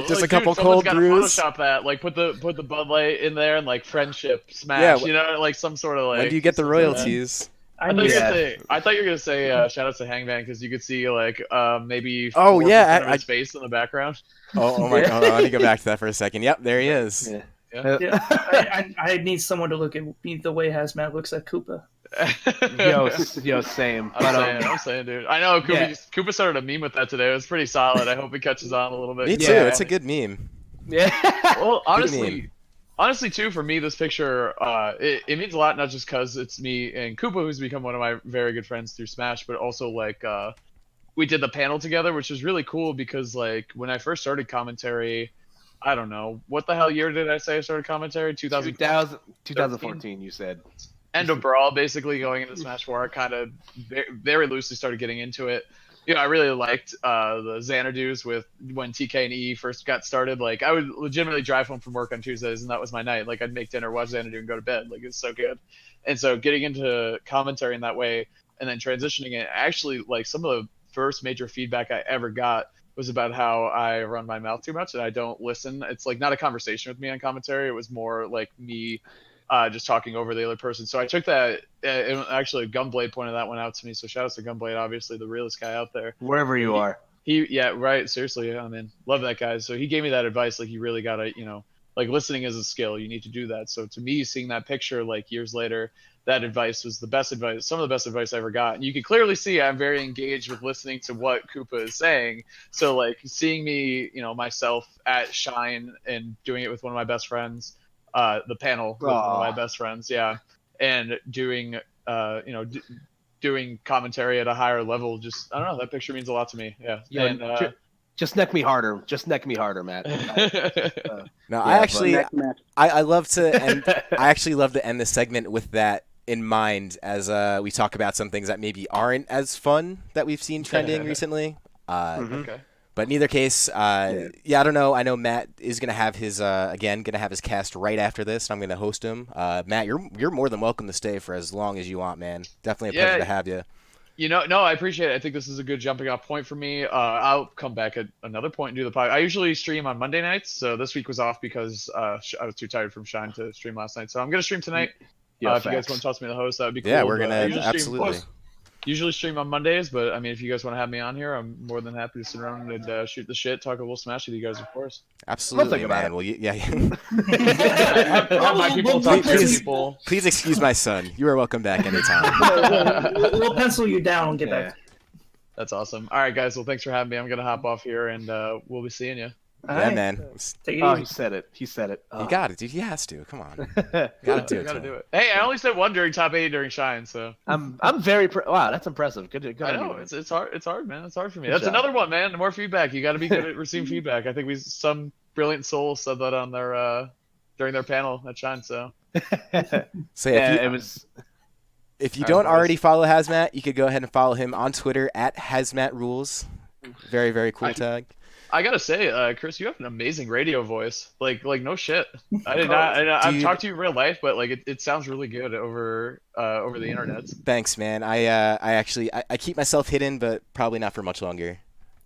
Speaker 2: Just a couple cold brews.
Speaker 4: Photoshop that, like put the BudLight in there and like friendship smash, like some sort of like.
Speaker 2: When do you get the royalties?
Speaker 4: I thought you were gonna say shout out to Hangman, because you could see like maybe his face in the background.
Speaker 2: Oh my god! Let me go back to that for a second. Yep, there he is.
Speaker 3: I need someone to look at me the way HazMatt looks at Koopa.
Speaker 1: Yo, same.
Speaker 4: I'm saying, dude. I know Koopa started a meme with that today. It was pretty solid. I hope it catches on a little bit.
Speaker 2: Me too. It's a good meme.
Speaker 1: Yeah.
Speaker 4: Well, honestly, too, for me, this picture, it means a lot, not just because it's me and Koopa, who's become one of my very good friends through Smash, but also, like, we did the panel together, which was really cool because, like, when I first started commentary, I don't know, what the hell year did I say I started commentary?
Speaker 1: 2014, you said.
Speaker 4: End of Brawl, basically, going into Smash 4, I kind of very loosely started getting into it. I really liked the Xanadu's when TK and E first got started. Like, I would legitimately drive home from work on Tuesdays, and that was my night. Like, I'd make dinner, watch Xanadu, and go to bed. Like, it was so good. And so getting into commentary in that way and then transitioning it, actually, like, some of the first major feedback I ever got was about how I run my mouth too much and I don't listen. It's, like, not a conversation with me on commentary. It was more like me just talking over the other person. So I took that, and actually Gunblade pointed that one out to me. So shout out to Gunblade, obviously the realest guy out there.
Speaker 1: Wherever you are.
Speaker 4: Yeah, right. Seriously, I mean, love that guy. So he gave me that advice. Like, you really gotta, like, listening is a skill. You need to do that. So to me, seeing that picture, like, years later, that advice was the best advice, some of the best advice I ever got. And you can clearly see I'm very engaged with listening to what Koopa is saying. So like seeing me, myself at Shine and doing it with one of my best friends, the panel with one of my best friends, yeah, and doing, doing commentary at a higher level. Just I don't know, that picture means a lot to me. Yeah, and
Speaker 1: just neck me harder. Just neck me harder, Matt.
Speaker 2: No, I love to end. I actually love to end the segment with that in mind as we talk about some things that maybe aren't as fun that we've seen trending recently.
Speaker 4: Okay.
Speaker 2: But in either case, I don't know. I know Matt is gonna have his cast right after this. I'm gonna host him. Matt, you're more than welcome to stay for as long as you want, man. Definitely a pleasure to have you.
Speaker 4: No, I appreciate it. I think this is a good jumping off point for me. I'll come back at another point and do the podcast. I usually stream on Monday nights, so this week was off because I was too tired from Shine to stream last night. So I'm going to stream tonight. If you guys want to toss me the host, that would be cool.
Speaker 2: Yeah, we're going to absolutely.
Speaker 4: Usually stream on Mondays, but I mean, if you guys want to have me on here, I'm more than happy to sit around and shoot the shit, talk a little Smash with you guys, of course.
Speaker 2: Absolutely, man. Well, yeah.
Speaker 4: Have my people talk to people.
Speaker 2: Please excuse my son. You are welcome back anytime.
Speaker 3: We'll pencil you down and get back.
Speaker 4: That's awesome. All right, guys. Well, thanks for having me. I'm gonna hop off here, and we'll be seeing you.
Speaker 2: Yeah, man.
Speaker 1: He said it. He said it.
Speaker 2: You got it, dude. He has to. Come on. Gotta do it.
Speaker 4: Hey, I only said one during top 8 during Shine, so
Speaker 1: I'm very wow. That's impressive. Good.
Speaker 4: I know it's hard. It's hard, man. It's hard for me. That's another one, man. The more feedback, you got to be good at receiving feedback. I think some brilliant soul said that on their during their panel at Shine. So
Speaker 2: if you don't already follow HazMatt, you could go ahead and follow him on Twitter at HazMattRules. Very, very cool tag.
Speaker 4: I gotta say, Chris, you have an amazing radio voice. Like no shit. I've talked to you in real life, but like it sounds really good over the internet.
Speaker 2: Thanks, man. I keep myself hidden, but probably not for much longer.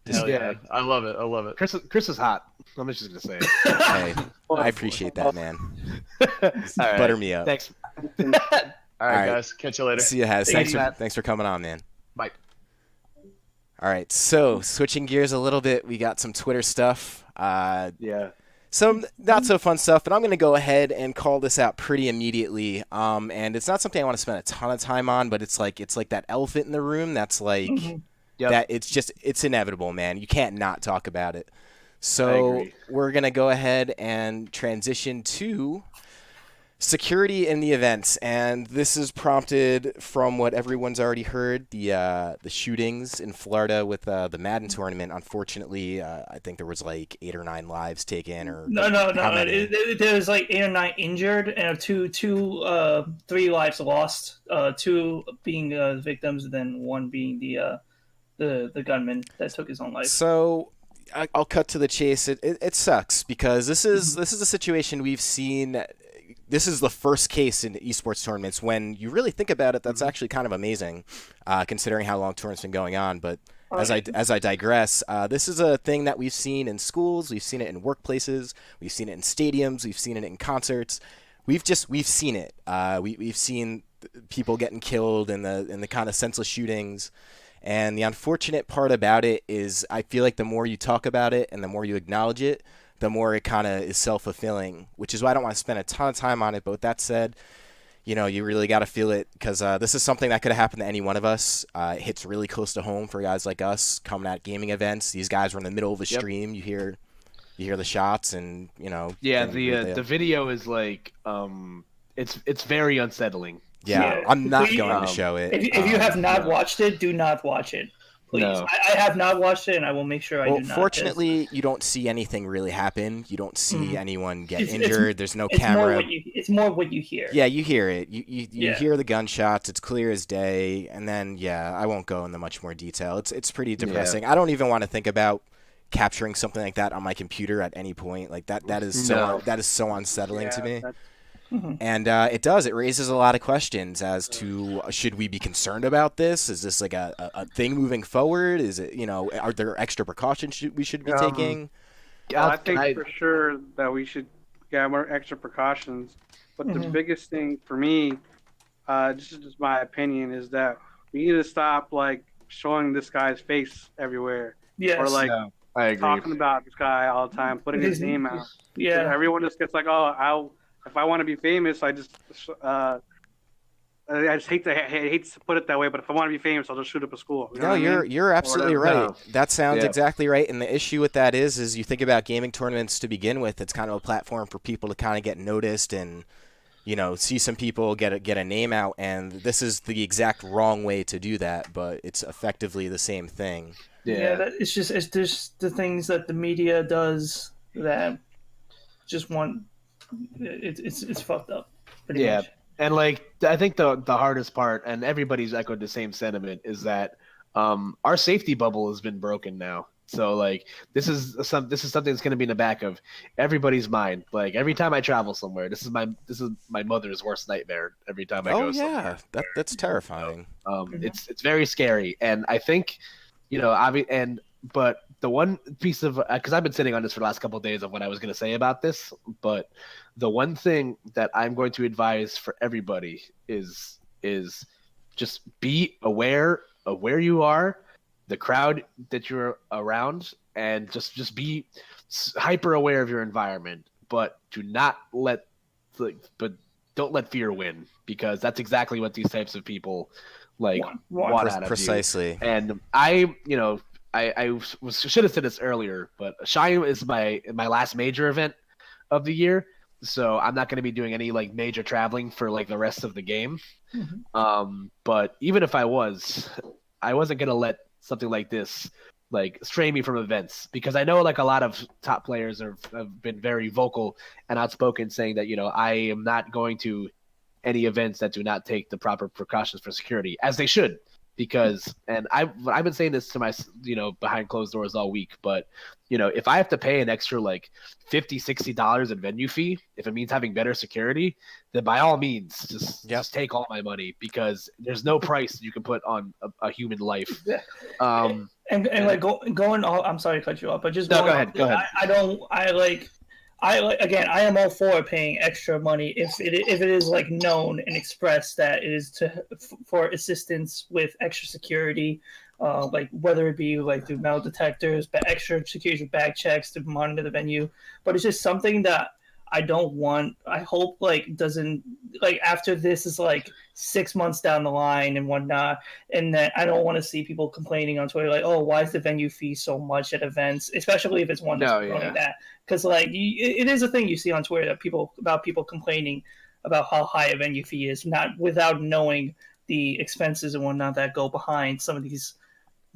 Speaker 4: Yeah, I love it.
Speaker 1: Chris is hot. I'm just gonna say it.
Speaker 2: Hey, I appreciate that, man. Butter me up.
Speaker 1: Thanks.
Speaker 4: All right, guys. Catch you later.
Speaker 2: See you, Haz. Thanks for coming on, man.
Speaker 4: Bye.
Speaker 2: All right, so switching gears a little bit, we got some Twitter stuff. Some not so fun stuff, but I'm going to go ahead and call this out pretty immediately. And it's not something I want to spend a ton of time on, but it's like that elephant in the room that's like that. It's inevitable, man. You can't not talk about it. So we're going to go ahead and transition to security in the events, and this is prompted from what everyone's already heard, the shootings in Florida with the Madden tournament. Unfortunately, I think there was like 8 or 9 lives taken, or
Speaker 3: no. There was like 8 or 9 injured, and 3 lives lost. 2 being victims, and then 1 being the gunman that took his own life.
Speaker 2: So I'll cut to the chase. It sucks because this is a situation we've seen. This is the first case in esports tournaments. When you really think about it, that's actually kind of amazing, considering how long tournaments been going on. But as I digress, this is a thing that we've seen in schools, we've seen it in workplaces, we've seen it in stadiums, we've seen it in concerts. We've seen it. We've seen people getting killed in the kind of senseless shootings. And the unfortunate part about it is, I feel like the more you talk about it and the more you acknowledge it, the more it kind of is self-fulfilling, which is why I don't want to spend a ton of time on it. But with that said, you really got to feel it, because this is something that could have happened to any one of us. It hits really close to home for guys like us coming at gaming events. These guys were in the middle of a stream. You hear the shots, and
Speaker 1: the video is like it's very unsettling.
Speaker 2: Yeah, I'm not going to show it.
Speaker 3: If you have not watched it, do not watch it. Please. No. I have not watched it, and I will make sure I do not.
Speaker 2: Fortunately, you don't see anything really happen. You don't see anyone get injured. There's no camera.
Speaker 3: It's more what you hear.
Speaker 2: Yeah, you hear it. You hear the gunshots. It's clear as day. And then, I won't go into much more detail. It's pretty depressing. I don't even want to think about capturing something like that on my computer at any point. Like that is so unsettling to me. And it raises a lot of questions as to, should we be concerned about this? Is this like a thing moving forward? Is it, are there extra precautions we should be taking?
Speaker 5: Yeah, I think for sure that we should get more extra precautions. But the biggest thing for me, this is just my opinion, is that we need to stop like showing this guy's face everywhere.
Speaker 3: Yes.
Speaker 5: Or like
Speaker 1: I agree.
Speaker 5: talking about this guy all the time, putting his name out.
Speaker 3: Yeah.
Speaker 5: Everyone just gets like, if I want to be famous, I just I just hate to put it that way, but if I want to be famous, I'll just shoot up a school. You know
Speaker 2: No,
Speaker 5: what I mean?
Speaker 2: you're absolutely right.
Speaker 1: No.
Speaker 2: That sounds
Speaker 1: Yeah.
Speaker 2: exactly right. And the issue with that is you think about gaming tournaments to begin with. It's kind of a platform for people to kind of get noticed and see some people get a name out. And this is the exact wrong way to do that, but it's effectively the same thing.
Speaker 3: Yeah, it's just the things that the media does that just want it's fucked up. Pretty much.
Speaker 1: And like I think the hardest part, and everybody's echoed the same sentiment, is that our safety bubble has been broken now. So like this is something that's going to be in the back of everybody's mind. Like every time I travel somewhere, this is my mother's worst nightmare. Every time I go somewhere.
Speaker 2: That's terrifying.
Speaker 1: It's very scary, and I think but the one piece of because I've been sitting on this for the last couple of days of what I was going to say about this, but the one thing that I'm going to advise for everybody is just be aware of where you are, the crowd that you're around, and just be hyper aware of your environment. But don't let fear win, because that's exactly what these types of people want out of
Speaker 2: precisely.
Speaker 1: you. And I should have said this earlier, but Shine is my last major event of the year, so I'm not going to be doing any like major traveling for like the rest of the game. But even if I wasn't going to let something like this like stray me from events, because I know like a lot of top players have been very vocal and outspoken saying that I am not going to any events that do not take the proper precautions for security, as they should. Because, and I've been saying this to my, behind closed doors all week, but, if I have to pay an extra like $50-$60 in venue fee, if it means having better security, then by all means, just take all my money, because there's no price you can put on a human life.
Speaker 3: Going all, I'm sorry to cut you off, but just
Speaker 1: go ahead.
Speaker 3: I am all for paying extra money if it is like known and expressed that it is for assistance with extra security, like whether it be like through metal detectors, but extra security with bag checks to monitor the venue. But it's just something that I don't want. I hope doesn't after this is 6 months down the line and whatnot, and that I don't want to see people complaining on Twitter like, oh, why is the venue fee so much at events, especially if it's one that's running that. Because it is a thing you see on Twitter that people complaining about how high a venue fee is, not without knowing the expenses and whatnot that go behind some of these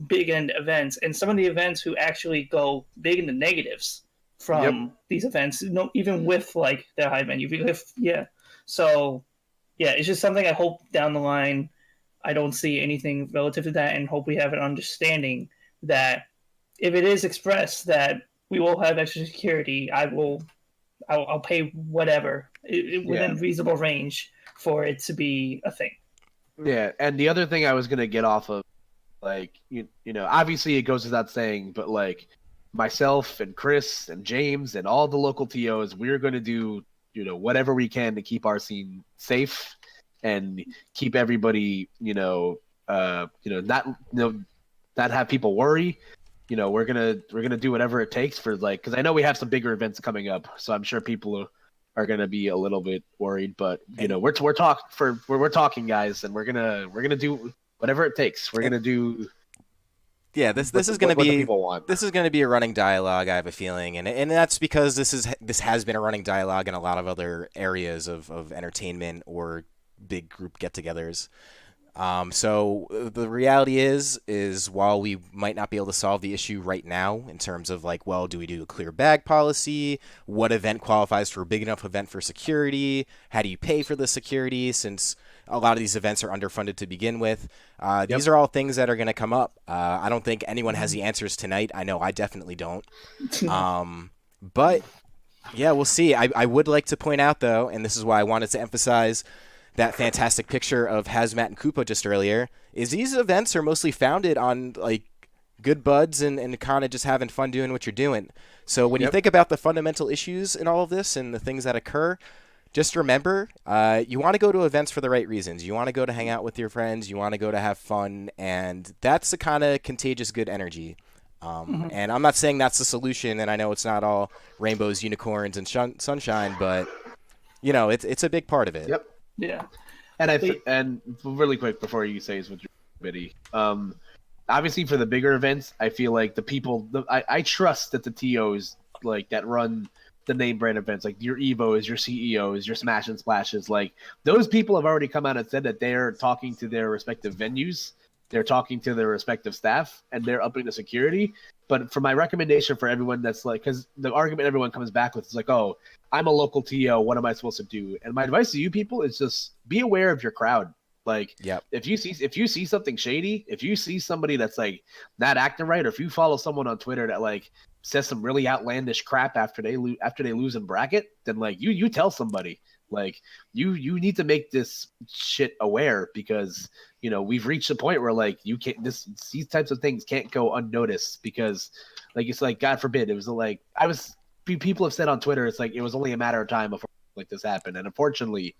Speaker 3: big end events, and some of the events who actually go big in the negatives from these events, even with their high venue fee. So it's just something I hope down the line I don't see anything relative to that, and hope we have an understanding that if it is expressed that we will have extra security, I'll pay whatever within reasonable range for it to be a thing.
Speaker 1: Yeah, and the other thing I was gonna get off of, obviously it goes without saying, but myself and Chris and James and all the local TOs, we're gonna do whatever we can to keep our scene safe and keep everybody not have people worry. We're gonna do whatever it takes for because I know we have some bigger events coming up, so I'm sure people are gonna be a little bit worried. But we're talking, guys, and we're gonna do whatever it takes. We're gonna do.
Speaker 2: Yeah, this is going to be a running dialogue. I have a feeling, and that's because this has been a running dialogue in a lot of other areas of entertainment or big group get-togethers. So the reality is while we might not be able to solve the issue right now in terms of do we do a clear bag policy? What event qualifies for a big enough event for security? How do you pay for the security, since a lot of these events are underfunded to begin with? These are all things that are going to come up. I don't think anyone has the answers tonight. I know I definitely don't. But yeah, we'll see. I would like to point out, though, and this is why I wanted to emphasize that fantastic picture of HazMatt and Koopa just earlier, is these events are mostly founded on good buds and kind of just having fun doing what you're doing. So when you think about the fundamental issues in all of this and the things that occur, just remember, you want to go to events for the right reasons. You want to go to hang out with your friends. You want to go to have fun, and that's the kind of contagious good energy. And I'm not saying that's the solution, and I know it's not all rainbows, unicorns, and sunshine, but it's a big part of it.
Speaker 1: Yep.
Speaker 3: Yeah.
Speaker 1: And really quick before you say what your biddy, obviously for the bigger events, I feel like the people, I trust that the TOs like that run the name brand events, like your Evos, your CEOs, your Smash and Splashes, like those people have already come out and said that they're talking to their respective venues, they're talking to their respective staff, and they're upping the security. But for my recommendation for everyone that's like, because the argument everyone comes back with is like, oh, I'm a local TO, what am I supposed to do? And my advice to you people is just be aware of your crowd. Like, if you see something shady, if you see somebody that's like not acting right, or if you follow someone on Twitter that like says some really outlandish crap after they lose in bracket, then like you tell somebody. Like you need to make this shit aware, because you know we've reached a point where like you can't these types of things can't go unnoticed, because like it's like God forbid it was like people have said on Twitter it's like it was only a matter of time before like this happened, and unfortunately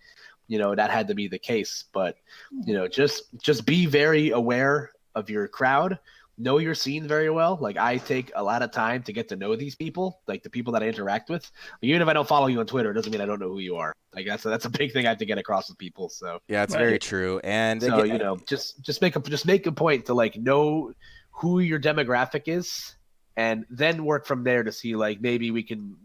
Speaker 1: you know that had to be the case. But you know just be very aware of your crowd. Know your scene very well. Like I take a lot of time to get to know these people, like the people that I interact with. Even if I don't follow you on Twitter, it doesn't mean I don't know who you are. Like that's a big thing I have to get across with people. So
Speaker 2: yeah, it's very true. And
Speaker 1: so you know, just make a point to like know who your demographic is, and then work from there to see like maybe we can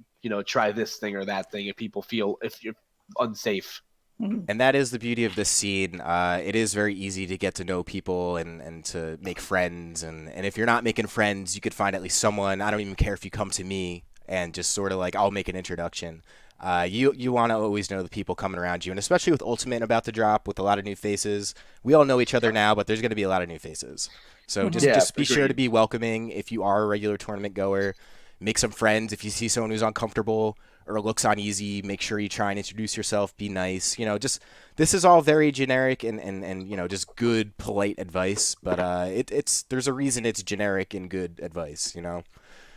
Speaker 1: try this thing or that thing if people feel if you're unsafe.
Speaker 2: And that is the beauty of this scene. It is very easy to get to know people and to make friends. And if you're not making friends, you could find at least someone. I don't even care if you come to me and just sort of like I'll make an introduction. You want to always know the people coming around you. And especially with Ultimate about to drop with a lot of new faces. We all know each other now, but there's going to be a lot of new faces. So just be sure to be welcoming if you are a regular tournament goer. Make some friends. If you see someone who's uncomfortable or looks uneasy, make sure you try and introduce yourself, be nice. Just this is all very generic and just good, polite advice, but there's a reason it's generic and good advice,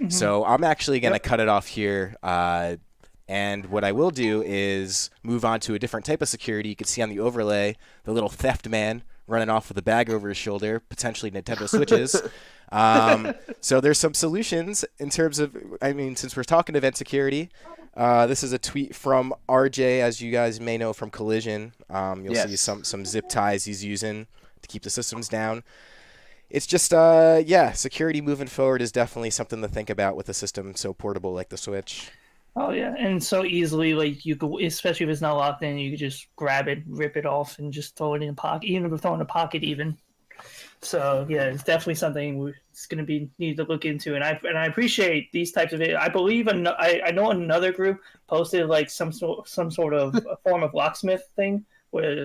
Speaker 2: So I'm actually going to cut it off here. And what I will do is move on to a different type of security. You can see on the overlay the little theft man running off with a bag over his shoulder, potentially Nintendo Switches. So there's some solutions in terms of, since we're talking event security, this is a tweet from RJ, as you guys may know from Collision. You'll see some zip ties he's using to keep the systems down. It's just, security moving forward is definitely something to think about with a system so portable like the Switch.
Speaker 3: Oh yeah, and so easily, like you could, especially if it's not locked in, you could just grab it, rip it off, and just throw it in a pocket, even if it's thrown in a pocket, even. So yeah, it's definitely something it's going to be need to look into, and I appreciate these types of videos. I believe I know another group posted like some sort of a form of locksmith thing where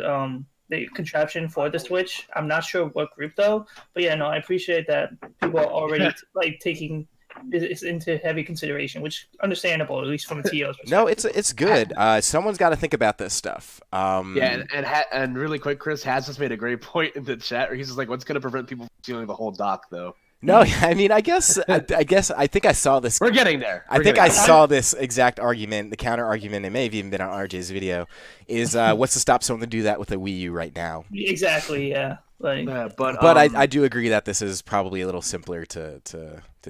Speaker 3: the contraption for the Switch. I'm not sure what group though, but yeah, no, I appreciate that people are already like taking it's into heavy consideration, which understandable, at least from a TO's perspective.
Speaker 2: No, it's good. Someone's got to think about this stuff.
Speaker 1: And really quick, Chris has just made a great point in the chat where he's just like, what's going to prevent people from stealing the whole dock, though?
Speaker 2: No, I guess I think I saw this.
Speaker 1: We're getting there.
Speaker 2: I saw this exact argument, the counter argument. It may have even been on RJ's video. Is what's to stop someone to do that with a Wii U right now?
Speaker 3: Exactly. Yeah.
Speaker 2: But I do agree that this is probably a little simpler to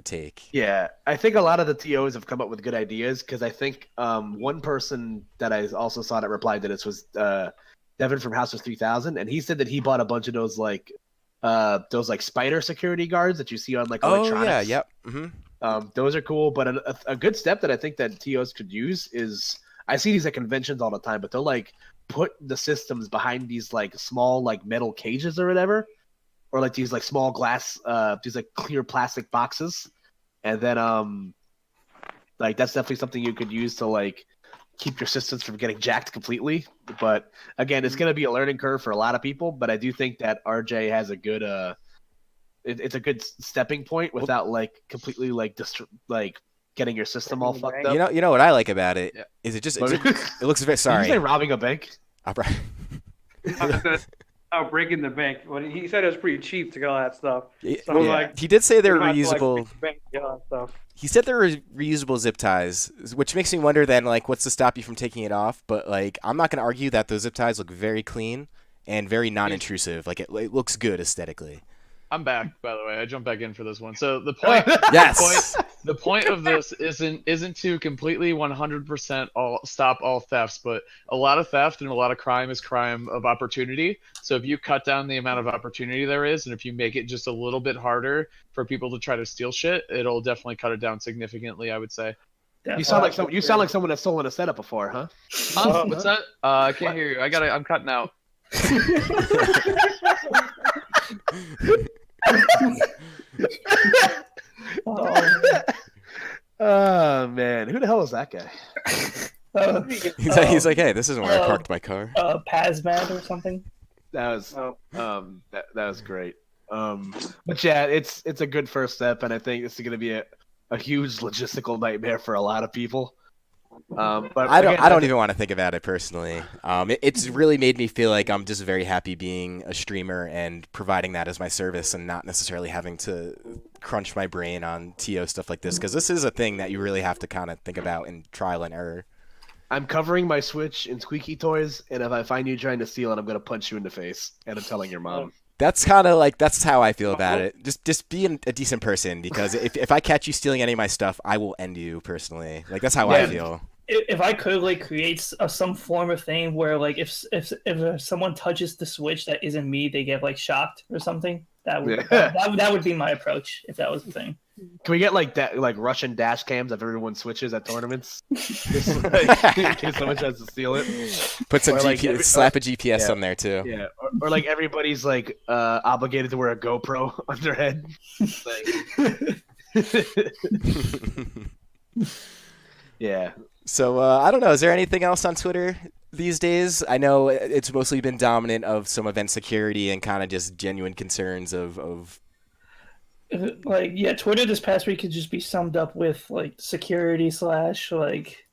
Speaker 2: take.
Speaker 1: Yeah, I think a lot of the TOs have come up with good ideas, because I think one person that I also saw that replied to this was Devin from House of 3000, and he said that he bought a bunch of those spider security guards that you see on like electronics.
Speaker 2: Oh yeah, yep. Mm-hmm.
Speaker 1: Those are cool, but a good step that I think that TOs could use is I see these at conventions all the time, but they'll like put the systems behind these like small like metal cages or whatever, or like these like small glass these like clear plastic boxes, and then like that's definitely something you could use to like keep your systems from getting jacked completely. But again, it's going to be a learning curve for a lot of people, but I do think that RJ has a good it's a good stepping point without like completely like getting your system all fucked up.
Speaker 2: You know what I like about it is it looks very sorry.
Speaker 1: Did you say robbing a bank?
Speaker 5: Breaking the bank. Well, he said it was pretty cheap to get all that stuff. So
Speaker 2: he did say they're reusable.
Speaker 5: Stuff.
Speaker 2: He said there were reusable zip ties, which makes me wonder then, like, what's to stop you from taking it off? But, like, I'm not going to argue that those zip ties look very clean and very non-intrusive. Like, it looks good aesthetically.
Speaker 4: I'm back, by the way. I jumped back in for this one. So the point, The point of this isn't to completely 100% stop all thefts, but a lot of theft and a lot of crime is crime of opportunity. So if you cut down the amount of opportunity there is, and if you make it just a little bit harder for people to try to steal shit, it'll definitely cut it down significantly, I would say.
Speaker 1: You sound like someone that's stolen a setup before, huh?
Speaker 4: What's that? I can't hear you. I'm cutting out.
Speaker 1: Oh man, who the hell is that guy?
Speaker 2: He's like, hey, this isn't where I parked my car.
Speaker 3: HazMatt or something.
Speaker 1: That was that was great. But yeah, it's a good first step, and I think this is going to be a huge logistical nightmare for a lot of people. But
Speaker 2: I don't even want to think about it personally. It's really made me feel like I'm just very happy being a streamer and providing that as my service, and not necessarily having to crunch my brain on TO stuff like this, because this is a thing that you really have to kind of think about in trial and error.
Speaker 1: I'm covering my Switch in squeaky toys, and if I find you trying to steal it, I'm going to punch you in the face, and I'm telling your mom.
Speaker 2: That's kind of like, that's how I feel about it. Just be a decent person, because if I catch you stealing any of my stuff, I will end you personally. Like, that's how I feel.
Speaker 3: If I could like create some form of thing where like if someone touches the Switch that isn't me, they get like shocked or something. That would be my approach if that was the thing.
Speaker 1: Can we get like Russian dash cams of everyone's Switches at tournaments? In case someone tries to steal it.
Speaker 2: Put some GPS, slap a GPS on there too.
Speaker 1: Yeah, or like everybody's like obligated to wear a GoPro on their head. Yeah.
Speaker 2: So I don't know. Is there anything else on Twitter these days? I know it's mostly been dominant of some event security and kind of just genuine concerns of.
Speaker 3: Like, yeah, Twitter this past week could just be summed up with like security / like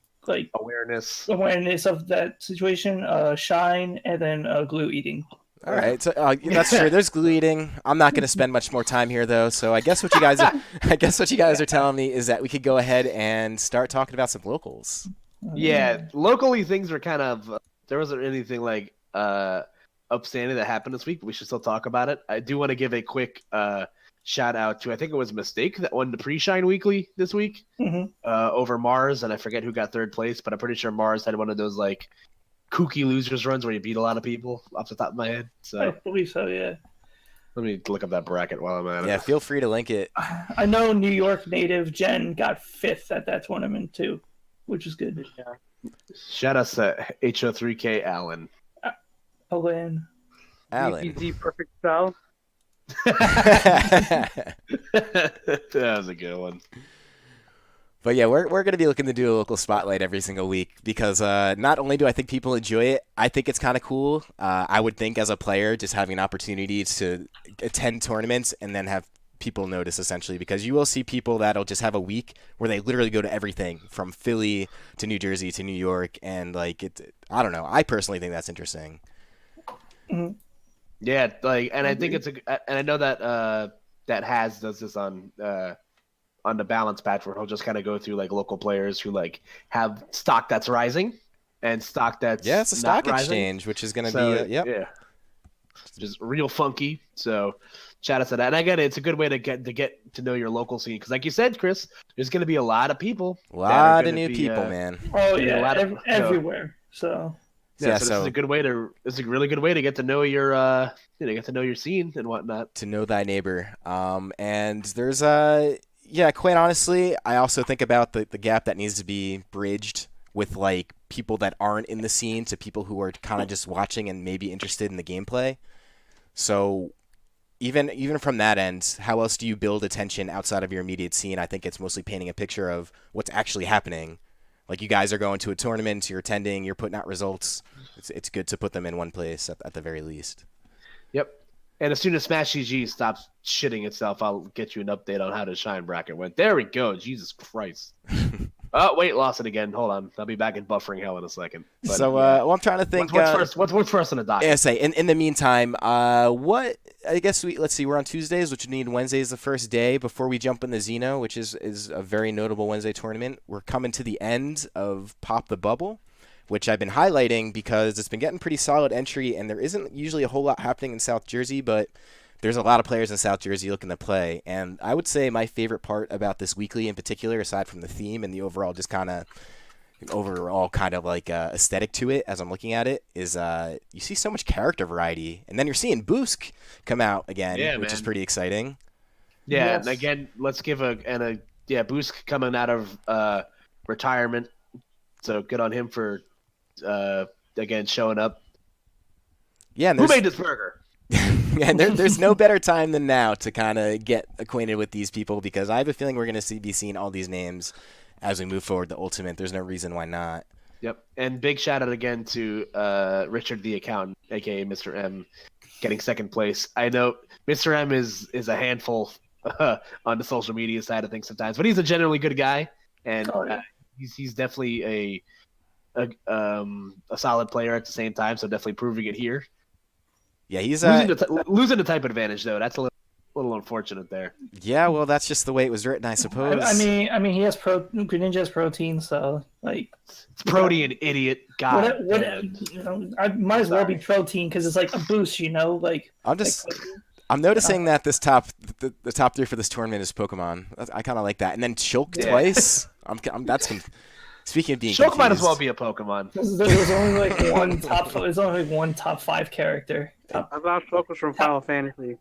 Speaker 1: awareness
Speaker 3: of that situation, shine, and then glue eating.
Speaker 2: All right, so that's true. There's glue eating. I'm not going to spend much more time here though. So I guess what you guys are telling me is that we could go ahead and start talking about some locals.
Speaker 1: Yeah, locally things are kind of there wasn't anything like upstanding that happened this week, but we should still talk about it. I do want to give a quick shout out to, I think it was Mistake that won the pre-shine weekly this week over Mars, and I forget who got third place, but I'm pretty sure Mars had one of those like kooky losers runs where you beat a lot of people off the top of my head. So
Speaker 3: I believe so, yeah.
Speaker 1: Let me look up that bracket while I'm at it.
Speaker 2: Yeah, feel free to link it.
Speaker 3: I know New York native Jen got 5th at that tournament too, which is good.
Speaker 1: Yeah. Shout out to HO3K Allen.
Speaker 3: Alan.
Speaker 5: Easy, perfect style.
Speaker 1: That was a good one.
Speaker 2: But yeah, we're going to be looking to do a local spotlight every single week because not only do I think people enjoy it, I think it's kind of cool. I would think as a player, just having an opportunity to attend tournaments and then have people notice essentially, because you will see people that'll just have a week where they literally go to everything from Philly to New Jersey to New York. And like, I don't know. I personally think that's interesting.
Speaker 3: Mm-hmm.
Speaker 1: Yeah. Like, and I think and I know that, that Haz does this on the balance patch where he'll just kind of go through like local players who like have stock that's rising and stock that's
Speaker 2: it's a stock
Speaker 1: rising.
Speaker 2: Exchange, which is going to be
Speaker 1: yeah, just real funky. So shout out to that. And again, it's a good way to get to know your local scene because, like you said, Chris, there's going to be a lot of people,
Speaker 2: a lot of new people, man.
Speaker 3: Oh yeah, everywhere. So.
Speaker 1: Yeah, so this is a good way to. It's a really good way to get to know your, get to know your scene and whatnot.
Speaker 2: To know thy neighbor. And there's quite honestly, I also think about the gap that needs to be bridged with like people that aren't in the scene to people who are kind of just watching and maybe interested in the gameplay. So even from that end, how else do you build attention outside of your immediate scene? I think it's mostly painting a picture of what's actually happening. Like you guys are going to a tournament, you're attending, you're putting out results. It's good to put them in one place at the very least.
Speaker 1: Yep. And as soon as Smash GG stops shitting itself, I'll get you an update on how the Shine bracket went. There we go. Jesus Christ. Oh, wait, lost it again. Hold on. I'll be back in buffering hell in a second. But,
Speaker 2: so, I'm trying to think.
Speaker 1: What's first on the docket?
Speaker 2: Yeah, say, in the meantime, let's see, we're on Tuesdays, which means Wednesday is the first day before we jump in the Xeno, which is a very notable Wednesday tournament. We're coming to the end of Pop the Bubble, which I've been highlighting because it's been getting pretty solid entry, and there isn't usually a whole lot happening in South Jersey, but there's a lot of players in South Jersey looking to play, and I would say my favorite part about this weekly in particular, aside from the theme and the overall aesthetic to it as I'm looking at it, is you see so much character variety, and then you're seeing Boosk come out again, which is pretty exciting.
Speaker 1: Yeah,
Speaker 3: Yes.
Speaker 1: and again, let's give Boosk coming out of retirement, so good on him for again showing up.
Speaker 2: Yeah, and
Speaker 1: who made this burger?
Speaker 2: And there's no better time than now to kind of get acquainted with these people, because I have a feeling we're going to be seeing all these names as we move forward to Ultimate. There's no reason why not.
Speaker 1: Yep, and big shout out again to Richard the Accountant, aka Mr. M, getting second place. I know Mr. M is a handful on the social media side of things sometimes, but he's a generally good guy, and he's definitely a solid player at the same time. So definitely proving it here.
Speaker 2: Yeah, he's
Speaker 1: losing the type advantage though. That's a little unfortunate there.
Speaker 2: Yeah, well, that's just the way it was written, I suppose.
Speaker 3: I mean, he has Greninja has protein, so like
Speaker 1: it's protein, idiot. God,
Speaker 3: I might as well be protein because it's like a boost, like.
Speaker 2: I'm noticing that this the top 3 for this tournament is Pokemon. I kind of like that, and then Shulk twice. Speaking of being
Speaker 1: Shulk
Speaker 2: confused,
Speaker 1: might as well be a Pokemon.
Speaker 3: There's only like one top. There's only like one top 5 character.
Speaker 5: I thought Shulk was from Final Fantasy.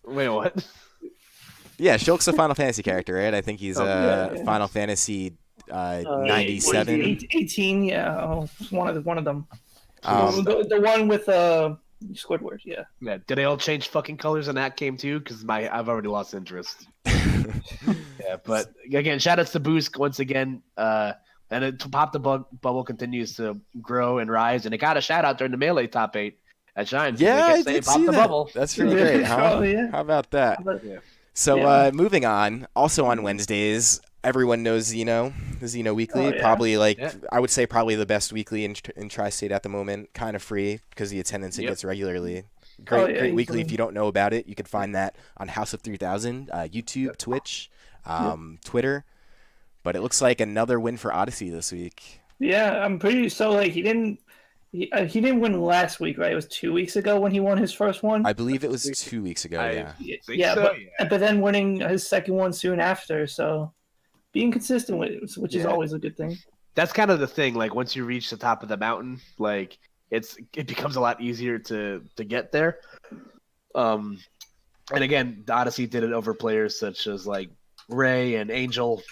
Speaker 1: Wait, what?
Speaker 2: Yeah, Shulk's a Final Fantasy character, right? I think he's Final Fantasy 97,
Speaker 3: 18. Yeah, one of them. The one with Squidward. Yeah.
Speaker 1: Yeah. Did they all change fucking colors in that game too? Because I've already lost interest. Yeah, but again, shout outs to Boosk once again. And it popped the bubble continues to grow and rise, and it got a shout out during the Melee top 8 at Shine.
Speaker 2: Yeah, I did see that.
Speaker 1: Bubble.
Speaker 2: That's pretty great, huh?
Speaker 3: Yeah.
Speaker 2: How about that?
Speaker 1: Yeah.
Speaker 2: So moving on, also on Wednesdays, everyone knows Xeno, the Xeno Weekly.
Speaker 3: Oh, yeah.
Speaker 2: Probably I would say probably the best weekly in Tri-State at the moment. Kind of free because the attendance it gets regularly. Great weekly. If you don't know about it, you can find that on House of 3000, YouTube, Twitch, Twitter. But it looks like another win for Odyssey this week.
Speaker 3: Yeah, I'm pretty he didn't win last week, right? It was 2 weeks ago when he won his first one.
Speaker 2: I believe it was 2 weeks ago.
Speaker 3: But then winning his second one soon after. So being consistent with it, which is always a good thing.
Speaker 1: That's kind of the thing. Like once you reach the top of the mountain, like it becomes a lot easier to get there. And again, the Odyssey did it over players such as like Ray and Angel.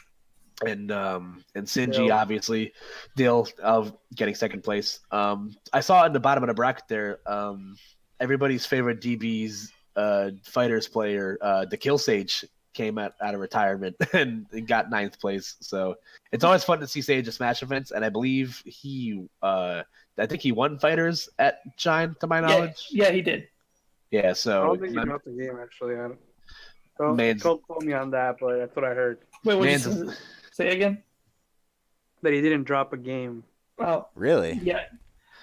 Speaker 1: And Sinji, obviously, deal of getting second place. I saw in the bottom of the bracket there, everybody's favorite DB's fighters player, the Kill Sage, came out of retirement and got 9th place. So it's always fun to see Sage at Smash events, and I believe I think he won fighters at Shine, to my knowledge.
Speaker 3: Yeah, he did.
Speaker 1: Yeah, so
Speaker 5: I don't think he dropped the game actually. Don't quote me on that, but that's what I heard.
Speaker 3: Wait, what did you say again?
Speaker 5: That he didn't drop a game.
Speaker 3: Oh,
Speaker 2: really?
Speaker 3: Yeah.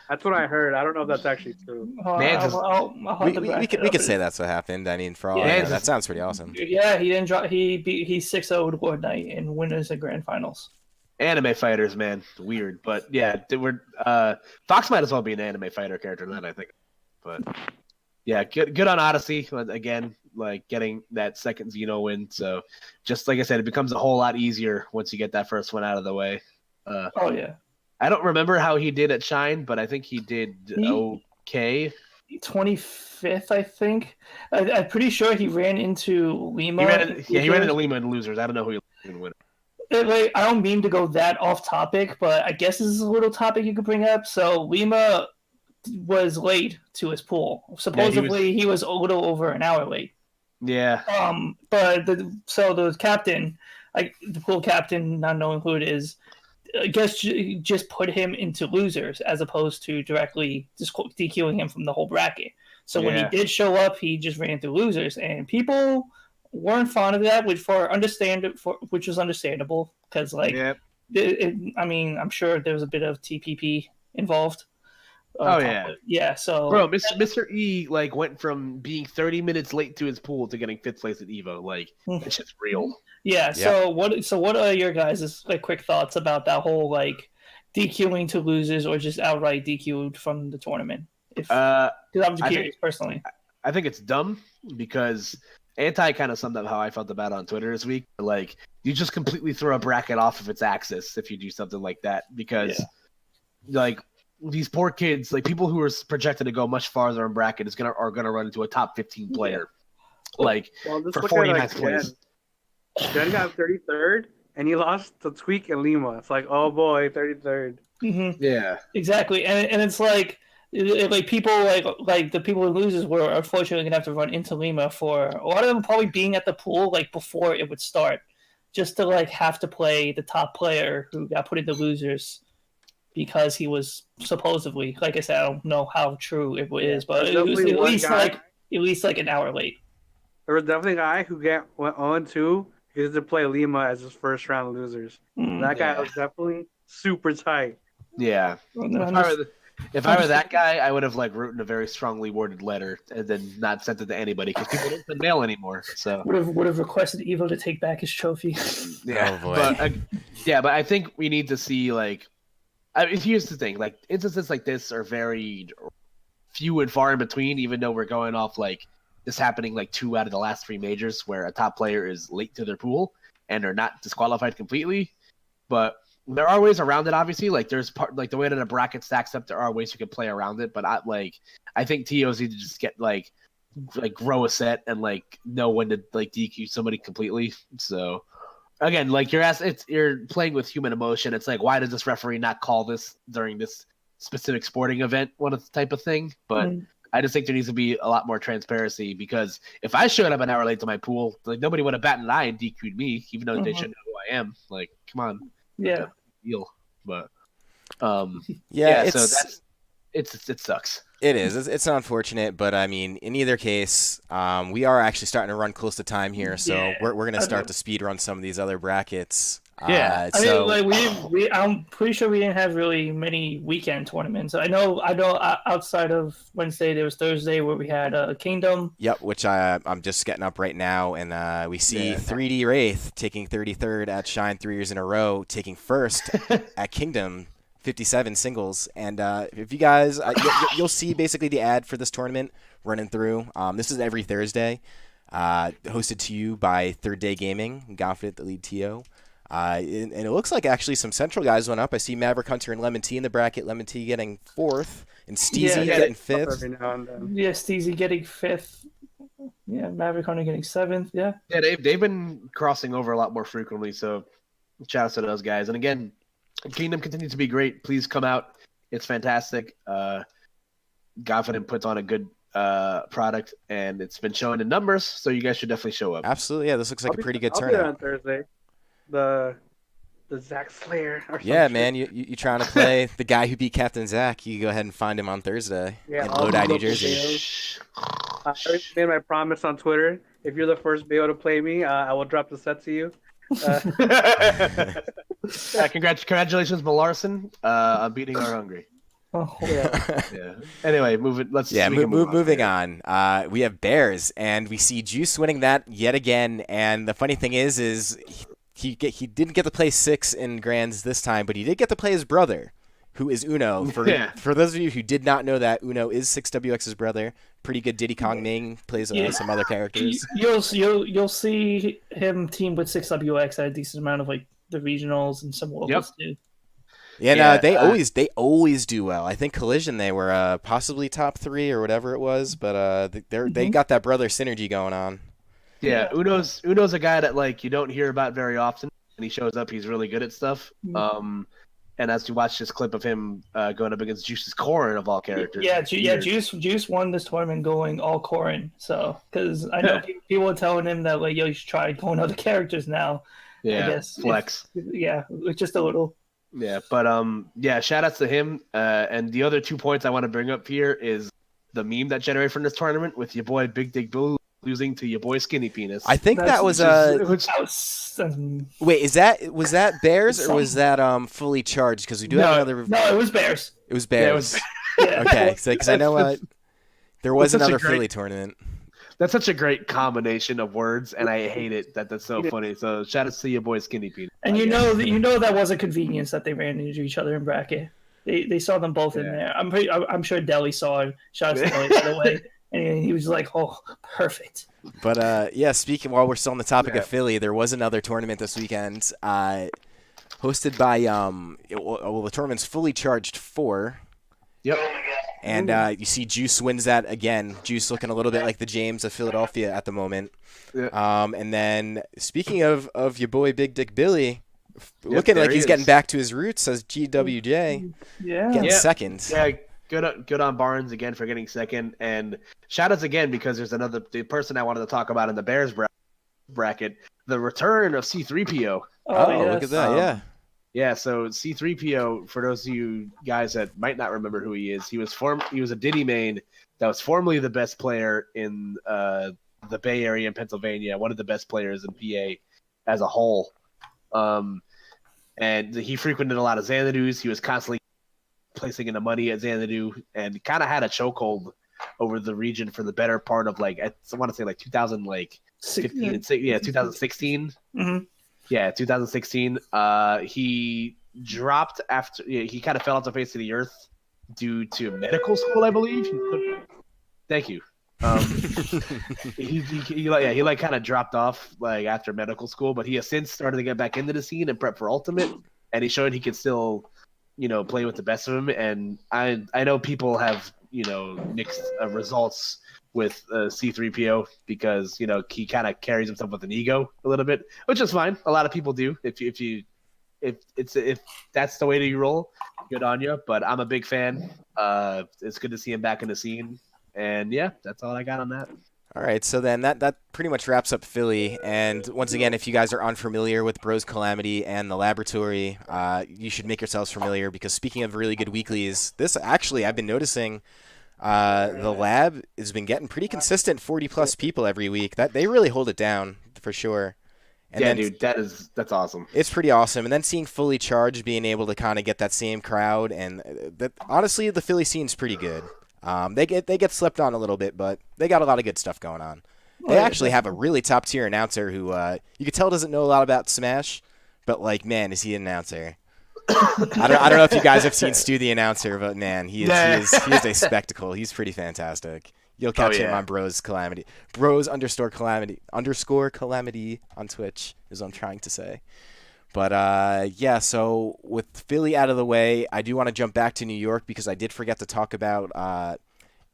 Speaker 5: That's what I heard. I don't know if that's actually true.
Speaker 2: We could say that's what happened. I mean, for all I know, that sounds pretty awesome.
Speaker 3: Yeah, he didn't drop. He 6-0'd Lord Knight in winners and grand finals.
Speaker 1: Anime fighters, man, weird, but yeah, Fox might as well be an anime fighter character than that, I think. But yeah, good on Odyssey again, like getting that second Xeno win. So just like I said, it becomes a whole lot easier once you get that first one out of the way. I don't remember how he did at Shine, but I think he did okay.
Speaker 3: 25th, I think. I'm pretty sure he ran into Lima.
Speaker 1: He ran into Lima in losers. I don't know who he would win.
Speaker 3: I don't mean to go that off topic, but I guess this is a little topic you could bring up. So Lima was late to his pool. Supposedly he was a little over an hour late.
Speaker 1: Yeah.
Speaker 3: But the captain, the pool captain, not knowing who it is, I guess just put him into losers as opposed to directly just DQing him from the whole bracket. So when he did show up, he just ran through losers, and people weren't fond of that, which was understandable because I mean, I'm sure there was a bit of TPP involved. So
Speaker 1: bro, Mr. E went from being 30 minutes late to his pool to getting 5th place at Evo. It's just real.
Speaker 3: Yeah. So what are your guys' quick thoughts about that whole DQing to losers or just outright DQ'd from the tournament? Because I'm just curious personally.
Speaker 1: I think it's dumb because Anti kind of summed up how I felt about it on Twitter this week. Like, you just completely throw a bracket off of its axis if you do something like that, because like these poor kids, like people who are projected to go much farther in bracket are gonna run into a top 15 player, like for 49th place.
Speaker 5: Jen got 33rd, and he lost to Tweak and Lima. It's like, oh boy, 33rd.
Speaker 3: Mm-hmm.
Speaker 1: Yeah,
Speaker 3: exactly, and it's like people like the people who loses were unfortunately gonna have to run into Lima for a lot of them probably being at the pool like before it would start, just to like have to play the top player who got put into losers because he was supposedly, like I said, I don't know how true it is, but it was at least like an hour late.
Speaker 5: There was definitely a guy who went 0-2 because to play Lima as his first round losers. That guy was definitely super tight.
Speaker 1: Yeah. If I were that guy, I would have like written a very strongly worded letter and then not sent it to anybody because people don't send mail anymore. So
Speaker 3: would have requested Evil to take back his trophy.
Speaker 1: Yeah,
Speaker 2: oh boy.
Speaker 1: But I think we need to see like. Here's the thing: like instances like this are very few and far in between. Even though we're going off like this happening like 2 out of the last 3 majors where a top player is late to their pool and are not disqualified completely, but. There are ways around it, obviously. Like there's like the way that a bracket stacks up, there are ways you can play around it. But I think TOs need to just get like grow a set and like know when to like DQ somebody completely. So again, like you're playing with human emotion. It's like, why does this referee not call this during this specific sporting event, type of thing? But I just think there needs to be a lot more transparency, because if I showed up an hour late to my pool, like nobody would have batted an eye and DQ'd me, even though they should know who I am. Like, come on.
Speaker 3: Yeah.
Speaker 1: Deal, but
Speaker 2: so
Speaker 1: it sucks.
Speaker 2: It is. It's unfortunate, but I mean, in either case, we are actually starting to run close to time here, so we're going to start to speed run some of these other brackets.
Speaker 1: Yeah,
Speaker 3: I mean, like I'm pretty sure we didn't have really many weekend tournaments. I know. Outside of Wednesday, there was Thursday where we had Kingdom.
Speaker 2: Yep, which I'm just getting up right now, and we see 3D Wraith taking 33rd at Shine 3 years in a row, taking first at Kingdom 57 singles. And if you guys, you'll see basically the ad for this tournament running through. This is every Thursday, hosted to you by Third Day Gaming, Godfit, the lead TO. And it looks like actually some Central guys went up. I see Maverick Hunter and Lemon T in the bracket. Lemon T getting 4th, and Steezy getting 5th.
Speaker 3: Yeah, Steezy getting 5th. Yeah, Maverick Hunter getting 7th. Yeah.
Speaker 1: Yeah, they've been crossing over a lot more frequently. So shout out to those guys. And again, Kingdom continues to be great. Please come out. It's fantastic. Godfident puts on a good product, and it's been showing in numbers. So you guys should definitely show up.
Speaker 2: Absolutely. Yeah, this looks like a pretty good
Speaker 5: I'll
Speaker 2: turnout.
Speaker 5: be on Thursday. The Zach Slayer.
Speaker 2: Yeah, man, you trying to play the guy who beat Captain Zach? You go ahead and find him on Thursday in Lodi, New Jersey.
Speaker 5: I already made my promise on Twitter. If you're the first BO to play me, I will drop the set to you.
Speaker 1: Congratulations, Malarson, on beating our Hungry.
Speaker 3: Oh
Speaker 1: yeah. Anyway, moving on. We have Bears, and we see Juice winning that yet again. And the funny thing is he didn't get to play 6 in Grands this time, but he did get to play his brother, who is Uno. For those of you who did not know that, Uno is 6WX's brother. Pretty good Diddy Kong Ming, plays some other characters.
Speaker 3: You'll see him team with 6WX at a decent amount of like the regionals and some locals too.
Speaker 2: Yeah, they always do well. I think Collision they were possibly top 3 or whatever it was, but they got that brother synergy going on.
Speaker 1: Yeah, Uno's a guy that like you don't hear about very often, and he shows up. He's really good at stuff. And as you watch this clip of him going up against Juice's Corrin of all characters,
Speaker 3: Juice won this tournament going all Corrin. So because I know people were telling him that like you should try going other characters now.
Speaker 1: Yeah,
Speaker 3: I guess
Speaker 1: flex.
Speaker 3: Just a little.
Speaker 1: Yeah, but shout outs to him. And the other 2 points I want to bring up here is the meme that generated from this tournament with your boy Big Dick Blue losing to your boy Skinny Penis.
Speaker 2: I think that was wait, was that Bears or was that fully charged? Because we do have another.
Speaker 3: No, it was Bears.
Speaker 2: It was Bears.
Speaker 3: Yeah.
Speaker 2: Okay, because I know there was another Philly tournament.
Speaker 1: That's such a great combination of words, and I hate it. That's so funny. So shout out to your boy Skinny Penis.
Speaker 3: And you know that was a convenience that they ran into each other in bracket. They saw them both in there. I'm sure Deli saw him. Shout out to Deli, by the way. And he was like, "Oh, perfect."
Speaker 2: But yeah, speaking while we're still on the topic of Philly, there was another tournament this weekend, hosted by the tournament's fully charged 4.
Speaker 1: Yep.
Speaker 2: And you see Juice wins that again. Juice looking a little bit like the James of Philadelphia at the moment.
Speaker 1: Yeah.
Speaker 2: And then speaking of your boy Big Dick Billy, looking like he's getting back to his roots as GWJ, getting second.
Speaker 1: Yeah. Good on Barnes again for getting second, and shout outs again because there's the person I wanted to talk about in the Bears bracket, the return of C3PO.
Speaker 2: Yes. Look at that,
Speaker 1: yeah. So C3PO, for those of you guys that might not remember who he is, he was a Diddy main that was formerly the best player in the Bay Area in Pennsylvania, one of the best players in PA as a whole, and he frequented a lot of Xanadu's. He was constantly placing in the money at Xanadu and kind of had a chokehold over the region for the better part of I want to say 2015, 2016.
Speaker 3: Mm-hmm.
Speaker 1: Yeah, 2016. He dropped after he kind of fell off the face of the earth due to medical school, I believe. Thank you. He kind of dropped off after medical school, but he has since started to get back into the scene and prep for Ultimate, and he showed he could still play with the best of them. And I know people have, mixed results with C3PO because, he kind of carries himself with an ego a little bit, which is fine. A lot of people do. If that's the way that you roll, good on you. But I'm a big fan. It's good to see him back in the scene. And yeah, that's all I got on that.
Speaker 2: All right, so then that pretty much wraps up Philly. And once again, if you guys are unfamiliar with Bros Calamity and the Laboratory, you should make yourselves familiar because speaking of really good weeklies, I've been noticing the Lab has been getting pretty consistent 40-plus people every week. That they really hold it down for sure. And
Speaker 1: yeah, dude, that's awesome.
Speaker 2: It's pretty awesome. And then seeing Fully Charged being able to kind of get that same crowd, and honestly, the Philly scene's pretty good. They get slept on a little bit, but they got a lot of good stuff going on. They actually have a really top tier announcer who you could tell doesn't know a lot about Smash, but man, is he an announcer? I don't know if you guys have seen Stu the announcer, but man, he is a spectacle. He's pretty fantastic. You'll catch him on Bros Calamity, Bros_Calamity on Twitch is what I'm trying to say. But, yeah, so with Philly out of the way, I do want to jump back to New York because I did forget to talk about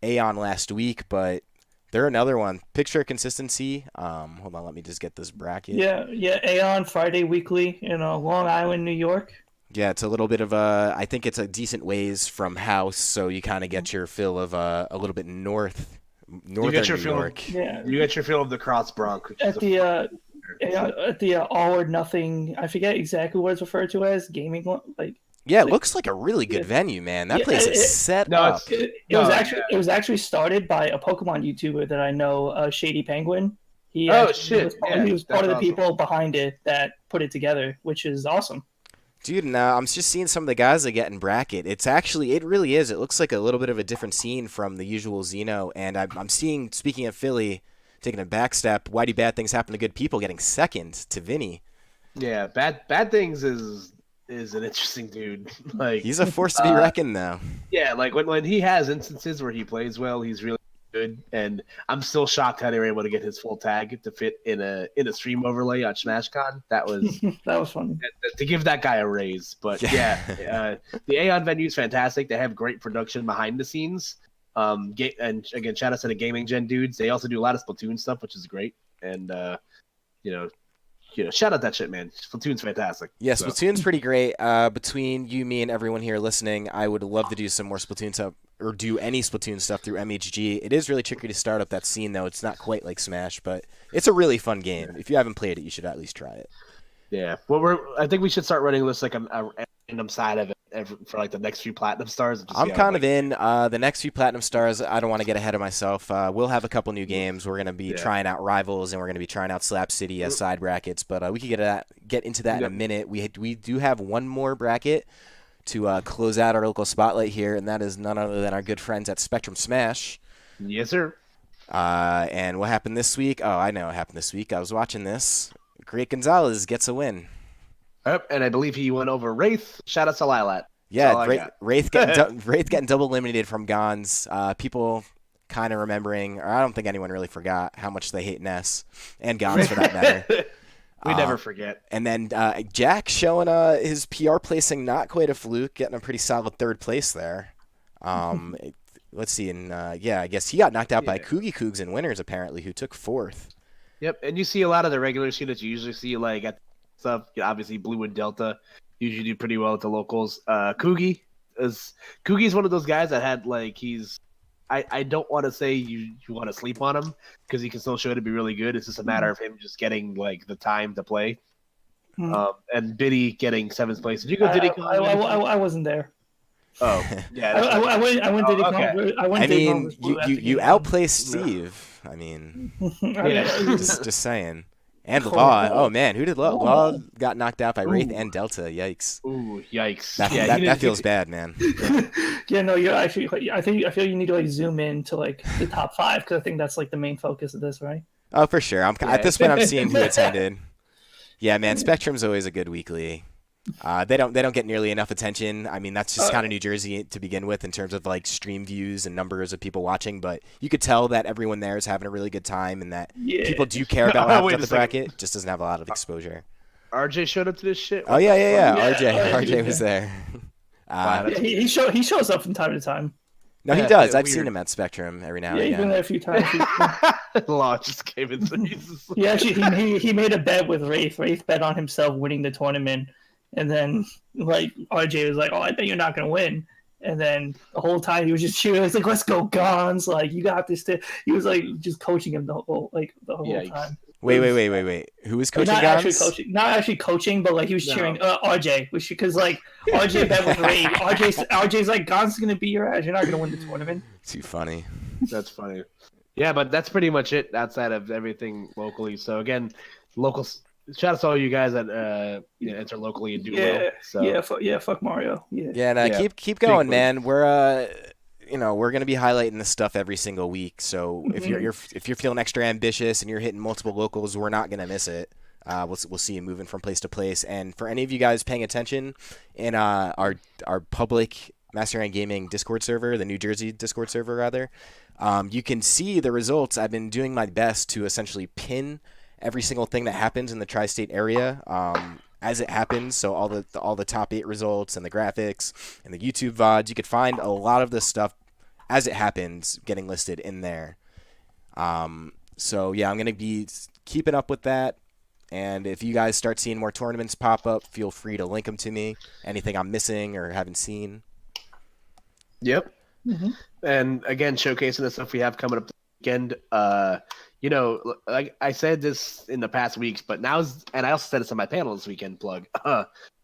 Speaker 2: Aeon last week, but they're another one. Picture consistency. Hold on, let me just get this bracket.
Speaker 3: Yeah, Aeon Friday weekly in Long Island, New York.
Speaker 2: Yeah, it's a little bit of I think it's a decent ways from house, so you kind of get your fill of a little bit northern New York.
Speaker 1: You get your fill of the Cross Bronx.
Speaker 3: At the All or Nothing, I forget exactly what it's referred to as, gaming
Speaker 2: Yeah, it looks like a really good venue, man. That place is set up.
Speaker 3: It was actually started by a Pokemon YouTuber that I know, Shady Penguin. He was part of the people behind it that put it together, which is awesome.
Speaker 2: Dude, and I'm just seeing some of the guys that get in bracket. It really is. It looks like a little bit of a different scene from the usual Xeno. And I'm seeing, speaking of Philly, taking a back step, why do bad things happen to good people, getting second to Vinny.
Speaker 1: Yeah, bad things is an interesting dude.
Speaker 2: He's a force to be reckoned, though.
Speaker 1: Yeah, when he has instances where he plays well, he's really good. And I'm still shocked how they were able to get his full tag to fit in a stream overlay on SmashCon. That was
Speaker 3: fun.
Speaker 1: To give that guy a raise. But the Aeon venue is fantastic. They have great production behind the scenes. And again, shout out to the Gaming Gen dudes. They also do a lot of Splatoon stuff, which is great. And shout out that shit, man. Splatoon's fantastic.
Speaker 2: Yeah, Splatoon's pretty great. Between you, me, and everyone here listening, I would love to do some more Splatoon stuff or do any Splatoon stuff through MHG. It is really tricky to start up that scene, though. It's not quite like Smash, but it's a really fun game. If you haven't played it, you should at least try it.
Speaker 1: Yeah, well, I think we should start running this a random side of it for the next few Platinum Stars.
Speaker 2: I'm kind of in the next few Platinum Stars. I don't want to get ahead of myself. We'll have a couple new games. We're going to be trying out Rivals, and we're going to be trying out Slap City as side brackets. But we can get into that in a minute. We do have one more bracket to close out our local spotlight here, and that is none other than our good friends at Spectrum Smash.
Speaker 1: Yes, sir.
Speaker 2: And what happened this week? Oh, I know what happened this week. I was watching this. Great Gonzalez gets a win.
Speaker 1: Yep, and I believe he went over Wraith. Shout out to Lilat.
Speaker 2: Yeah, Wraith getting double eliminated from Gons. People kind of remembering, or I don't think anyone really forgot how much they hate Ness and Gons for that matter.
Speaker 1: We never forget.
Speaker 2: And then Jack showing his PR placing not quite a fluke, getting a pretty solid 3rd place there. Let's see, and I guess he got knocked out by Koogie Cougs in winners apparently, who took 4th.
Speaker 1: Yep, and you see a lot of the regular students you usually see like at stuff. Obviously, Blue and Delta usually do pretty well at the locals. Koogie's one of those guys that had like I don't want to say you want to sleep on him because he can still show to be really good. It's just a matter of him just getting like the time to play. And Biddy getting 7th place. Did you go Diddy Kong?
Speaker 3: I wasn't there.
Speaker 1: Oh, yeah.
Speaker 3: I went Diddy Kong.
Speaker 1: Okay.
Speaker 3: I
Speaker 2: mean, you outplaced Steve. I mean, just saying. And Law. Oh man, who did Law? Law got knocked out by Wraith and Delta. Yikes.
Speaker 1: Ooh, yikes.
Speaker 2: That feels bad, man.
Speaker 3: Yeah, no, you're actually. I feel you need to like zoom in to like the top 5 because I think that's like the main focus of this, right?
Speaker 2: Oh, for sure. At this point, I'm seeing who attended. Yeah, man. Spectrum's always a good weekly. They don't get nearly enough attention. I mean, that's just kind of New Jersey to begin with in terms of like stream views and numbers of people watching. But you could tell that everyone there is having a really good time and that people do care about what happens at the bracket. Just doesn't have a lot of exposure.
Speaker 1: RJ showed up to this shit.
Speaker 2: Oh yeah. RJ was there.
Speaker 3: He shows up from time to time.
Speaker 2: No, he does. I've seen him at Spectrum every now and again.
Speaker 3: He's been there a few times.
Speaker 1: Law just came in.
Speaker 3: He made a bet with Wraith. Wraith bet on himself winning the tournament. And then, like, RJ was like, "Oh, I bet you're not gonna win." And then the whole time he was just cheering. He was like, "Let's go, Gons! Like, you got this." He was like just coaching him the whole time.
Speaker 2: Wait. Who was coaching Gons?
Speaker 3: Not actually coaching, but like he was cheering RJ, because like RJ bet with Ray. RJ's like, "Gons is gonna beat your ass. You're not gonna win the tournament."
Speaker 2: Too funny.
Speaker 1: That's funny. Yeah, but that's pretty much it outside of everything locally. So again, locals. Shout out to all you guys that enter locally and do well. So.
Speaker 3: Fuck Mario.
Speaker 2: Keep going, man. We're gonna be highlighting this stuff every single week. So if you're feeling extra ambitious and you're hitting multiple locals, we're not gonna miss it. We'll see you moving from place to place. And for any of you guys paying attention in our public Master Hand Gaming Discord server, the New Jersey Discord server rather, you can see the results. I've been doing my best to essentially pin every single thing that happens in the tri-state area as it happens. So all the top 8 results and the graphics and the YouTube VODs, you could find a lot of this stuff as it happens getting listed in there. So yeah, I'm going to be keeping up with that. And if you guys start seeing more tournaments pop up, feel free to link them to me. Anything I'm missing or haven't seen.
Speaker 1: Yep. Mm-hmm. And again, showcasing the stuff we have coming up this weekend. Like I said this in the past weeks, but and I also said this on my panel this weekend, plug.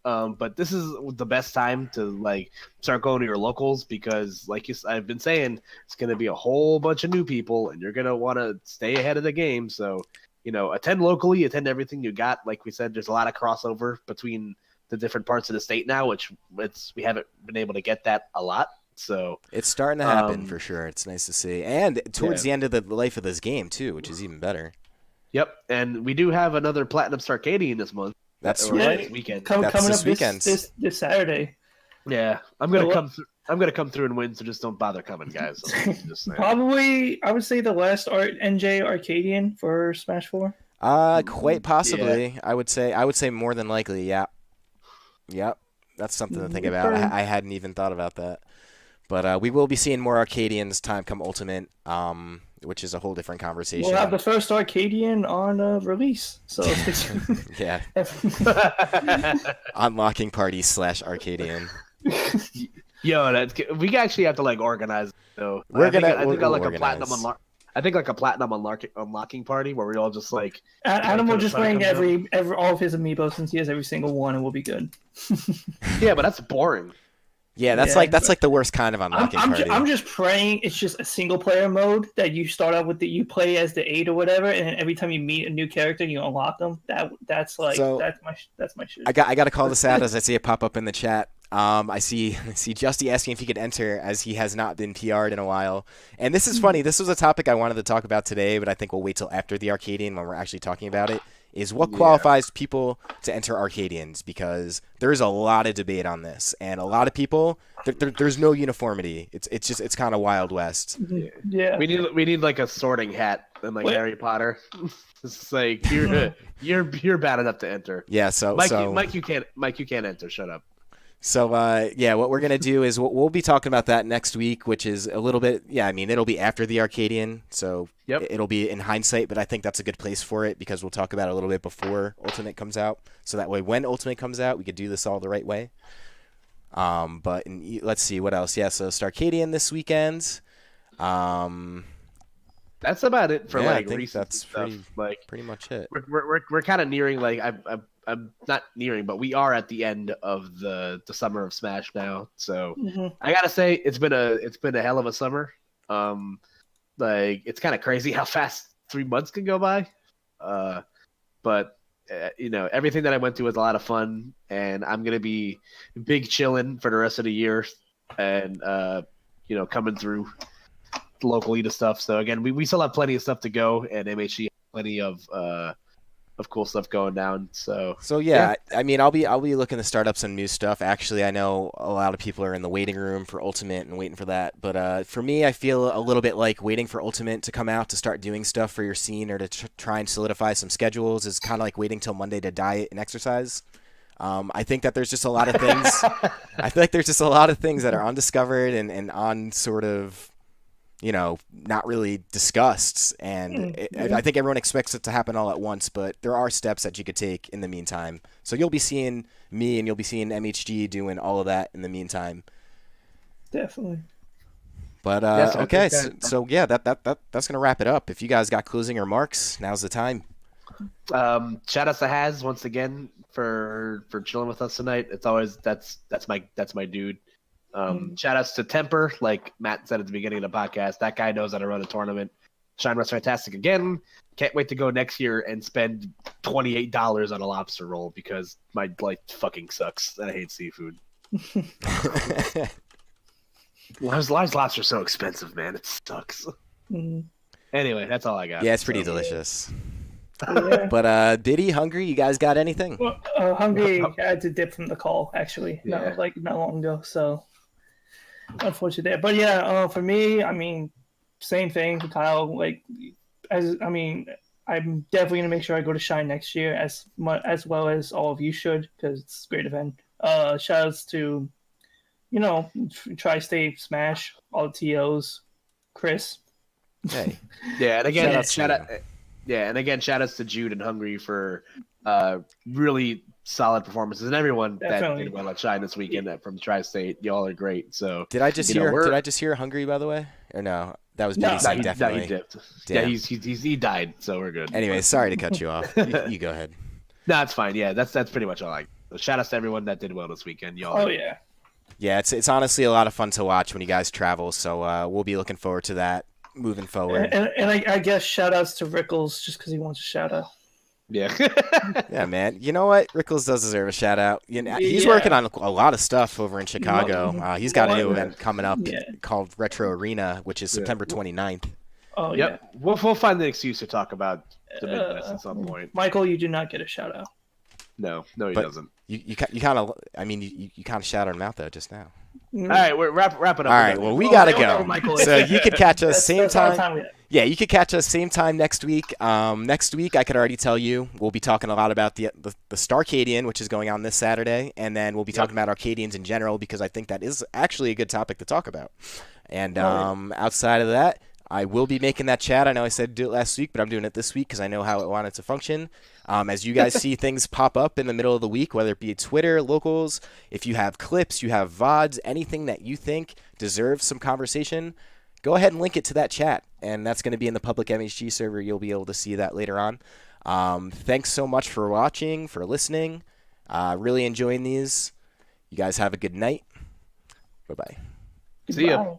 Speaker 1: But this is the best time to like start going to your locals because, like I've been saying, it's going to be a whole bunch of new people, and you're going to want to stay ahead of the game. So, attend locally, attend everything you got. Like we said, there's a lot of crossover between the different parts of the state now, which we haven't been able to get that a lot. So
Speaker 2: it's starting to happen for sure. It's nice to see, and towards the end of the life of this game too, which is even better.
Speaker 1: Yep, and we do have another Platinum Starcadian this month.
Speaker 2: That's right.
Speaker 1: This weekend.
Speaker 3: Coming up this Saturday.
Speaker 1: Yeah, I'm gonna come through. I'm gonna come through and win. So just don't bother coming, guys.
Speaker 3: Probably, I would say the last NJ Arcadian for Smash 4.
Speaker 2: Quite possibly. Yeah. I would say more than likely. Yeah. Yep. That's something to think about. I hadn't even thought about that. But we will be seeing more Arcadians time come Ultimate, which is a whole different conversation.
Speaker 3: We'll have the first Arcadian on release. So
Speaker 2: yeah. Unlocking party / Arcadian.
Speaker 1: Yo, we actually have to like organize. So
Speaker 2: I think
Speaker 1: I think like a platinum unlocking party where we all just like.
Speaker 3: Adam will just bring all of his amiibo since he has every single one, and we'll be good.
Speaker 1: Yeah, but that's boring.
Speaker 2: Yeah, that's like the worst kind of unlocking party.
Speaker 3: I'm just praying it's just a single player mode that you start out with you play as the 8 or whatever, and then every time you meet a new character, you unlock them. That's my shit.
Speaker 2: I got to call this out as I see it pop up in the chat. I see Justy asking if he could enter as he has not been PR'd in a while. And this is funny. This was a topic I wanted to talk about today, but I think we'll wait till after the Arcadian when we're actually talking about it. is what qualifies people to enter Arcadians, because there's a lot of debate on this, and a lot of people there's no uniformity. It's kind of Wild West.
Speaker 3: Yeah.
Speaker 1: We need like a sorting hat in like Harry Potter. It's like you're bad enough to enter.
Speaker 2: Yeah. So
Speaker 1: Mike, you can't enter. Shut up.
Speaker 2: So, what we're going to do is we'll be talking about that next week, which is a little bit, it'll be after the Arcadian, so it'll be in hindsight, but I think that's a good place for it because we'll talk about it a little bit before Ultimate comes out, so that way when Ultimate comes out, we could do this all the right way. Let's see, what else? Yeah, so Starcadian this weekend.
Speaker 1: That's about it for
Speaker 2: I think
Speaker 1: recent
Speaker 2: that's
Speaker 1: stuff.
Speaker 2: pretty much it.
Speaker 1: We're kind of nearing, like, I'm not nearing, but we are at the end of the summer of Smash now. So I gotta say, it's been a hell of a summer. Like, it's kind of crazy how fast 3 months can go by. But everything that I went through was a lot of fun, and I'm gonna be big chilling for the rest of the year, and coming through locally to stuff. So again, we still have plenty of stuff to go, and MHG has plenty of cool stuff going down. So
Speaker 2: yeah, I mean, I'll be looking to start up some new stuff. Actually, I know a lot of people are in the waiting room for Ultimate and waiting for that. But for me, I feel a little bit like waiting for Ultimate to come out to start doing stuff for your scene or to try and solidify some schedules is kind of like waiting till Monday to diet and exercise. I think that there's just a lot of things. I feel like there's just a lot of things that are undiscovered and on sort of, not really discussed. And I think everyone expects it to happen all at once, but there are steps that you could take in the meantime. So you'll be seeing me and you'll be seeing MHG doing all of that in the meantime.
Speaker 3: Definitely.
Speaker 2: But okay, so that's gonna wrap it up. If you guys got closing remarks, now's the time.
Speaker 1: Shout out to Haz once again for chilling with us tonight. It's always that's my dude. Shout outs to Temper, like Matt said at the beginning of the podcast. That guy knows how to run a tournament. Shine was fantastic again. Can't wait to go next year and spend $28 on a lobster roll because my life fucking sucks. I hate seafood. Live's lobster's so expensive, man. It sucks. Anyway, that's all I got.
Speaker 2: Yeah, it's pretty delicious. Yeah. But Biddy, Hungry, you guys got anything?
Speaker 3: Well, Hungry had to dip from the call actually, not long ago. So unfortunate there. But yeah, for me, I mean, same thing. Kyle, I'm definitely gonna make sure I go to Shine next year as well as all of you should because it's a great event. Shout outs to Tristate, Smash, all the TOs, Chris.
Speaker 2: Hey.
Speaker 1: Yeah, and again, shout outs to Jude and Hungry for really solid performances, and everyone that did well at Shine this weekend from Tri-State. Y'all are great. So
Speaker 2: did I just hear Hungry, by the way, or no? That was Biddy saying definitely.
Speaker 1: No, he dipped. Damn. Yeah, he died, so we're good.
Speaker 2: Anyway, sorry to cut you off. You go ahead.
Speaker 1: No, it's fine. Yeah, that's pretty much all. Shout outs to everyone that did well this weekend. Y'all.
Speaker 3: Oh yeah.
Speaker 2: Yeah, it's honestly a lot of fun to watch when you guys travel. So we'll be looking forward to that moving forward.
Speaker 3: And I guess shout outs to Rickles just because he wants a shout out.
Speaker 1: Yeah.
Speaker 2: Yeah, man. You know what? Rickles does deserve a shout out. He's working on a lot of stuff over in Chicago. He's got a new event coming up called Retro Arena, which is September 29th.
Speaker 3: Oh,
Speaker 1: yep. Yeah. We'll find the excuse to talk about the Midwest at some point.
Speaker 3: Michael, you do not get a shout out.
Speaker 1: No, he doesn't.
Speaker 2: You kind of, I mean, you kind of shouted him out though just now.
Speaker 1: All right, we're wrap it up.
Speaker 2: All right, well, we gotta go. So you could catch us same time. Yeah, you could catch us same time next week. Next week, I could already tell you, we'll be talking a lot about the Starcadian, which is going on this Saturday, and then we'll be talking about Arcadians in general because I think that is actually a good topic to talk about. And outside of that, I will be making that chat. I know I said do it last week, but I'm doing it this week because I know how it wanted to function. As you guys see things pop up in the middle of the week, whether it be Twitter, locals, if you have clips, you have VODs, anything that you think deserves some conversation, go ahead and link it to that chat. And that's going to be in the public MHG server. You'll be able to see that later on. Thanks so much for watching, for listening. Really enjoying these. You guys have a good night. Bye-bye.
Speaker 1: See ya.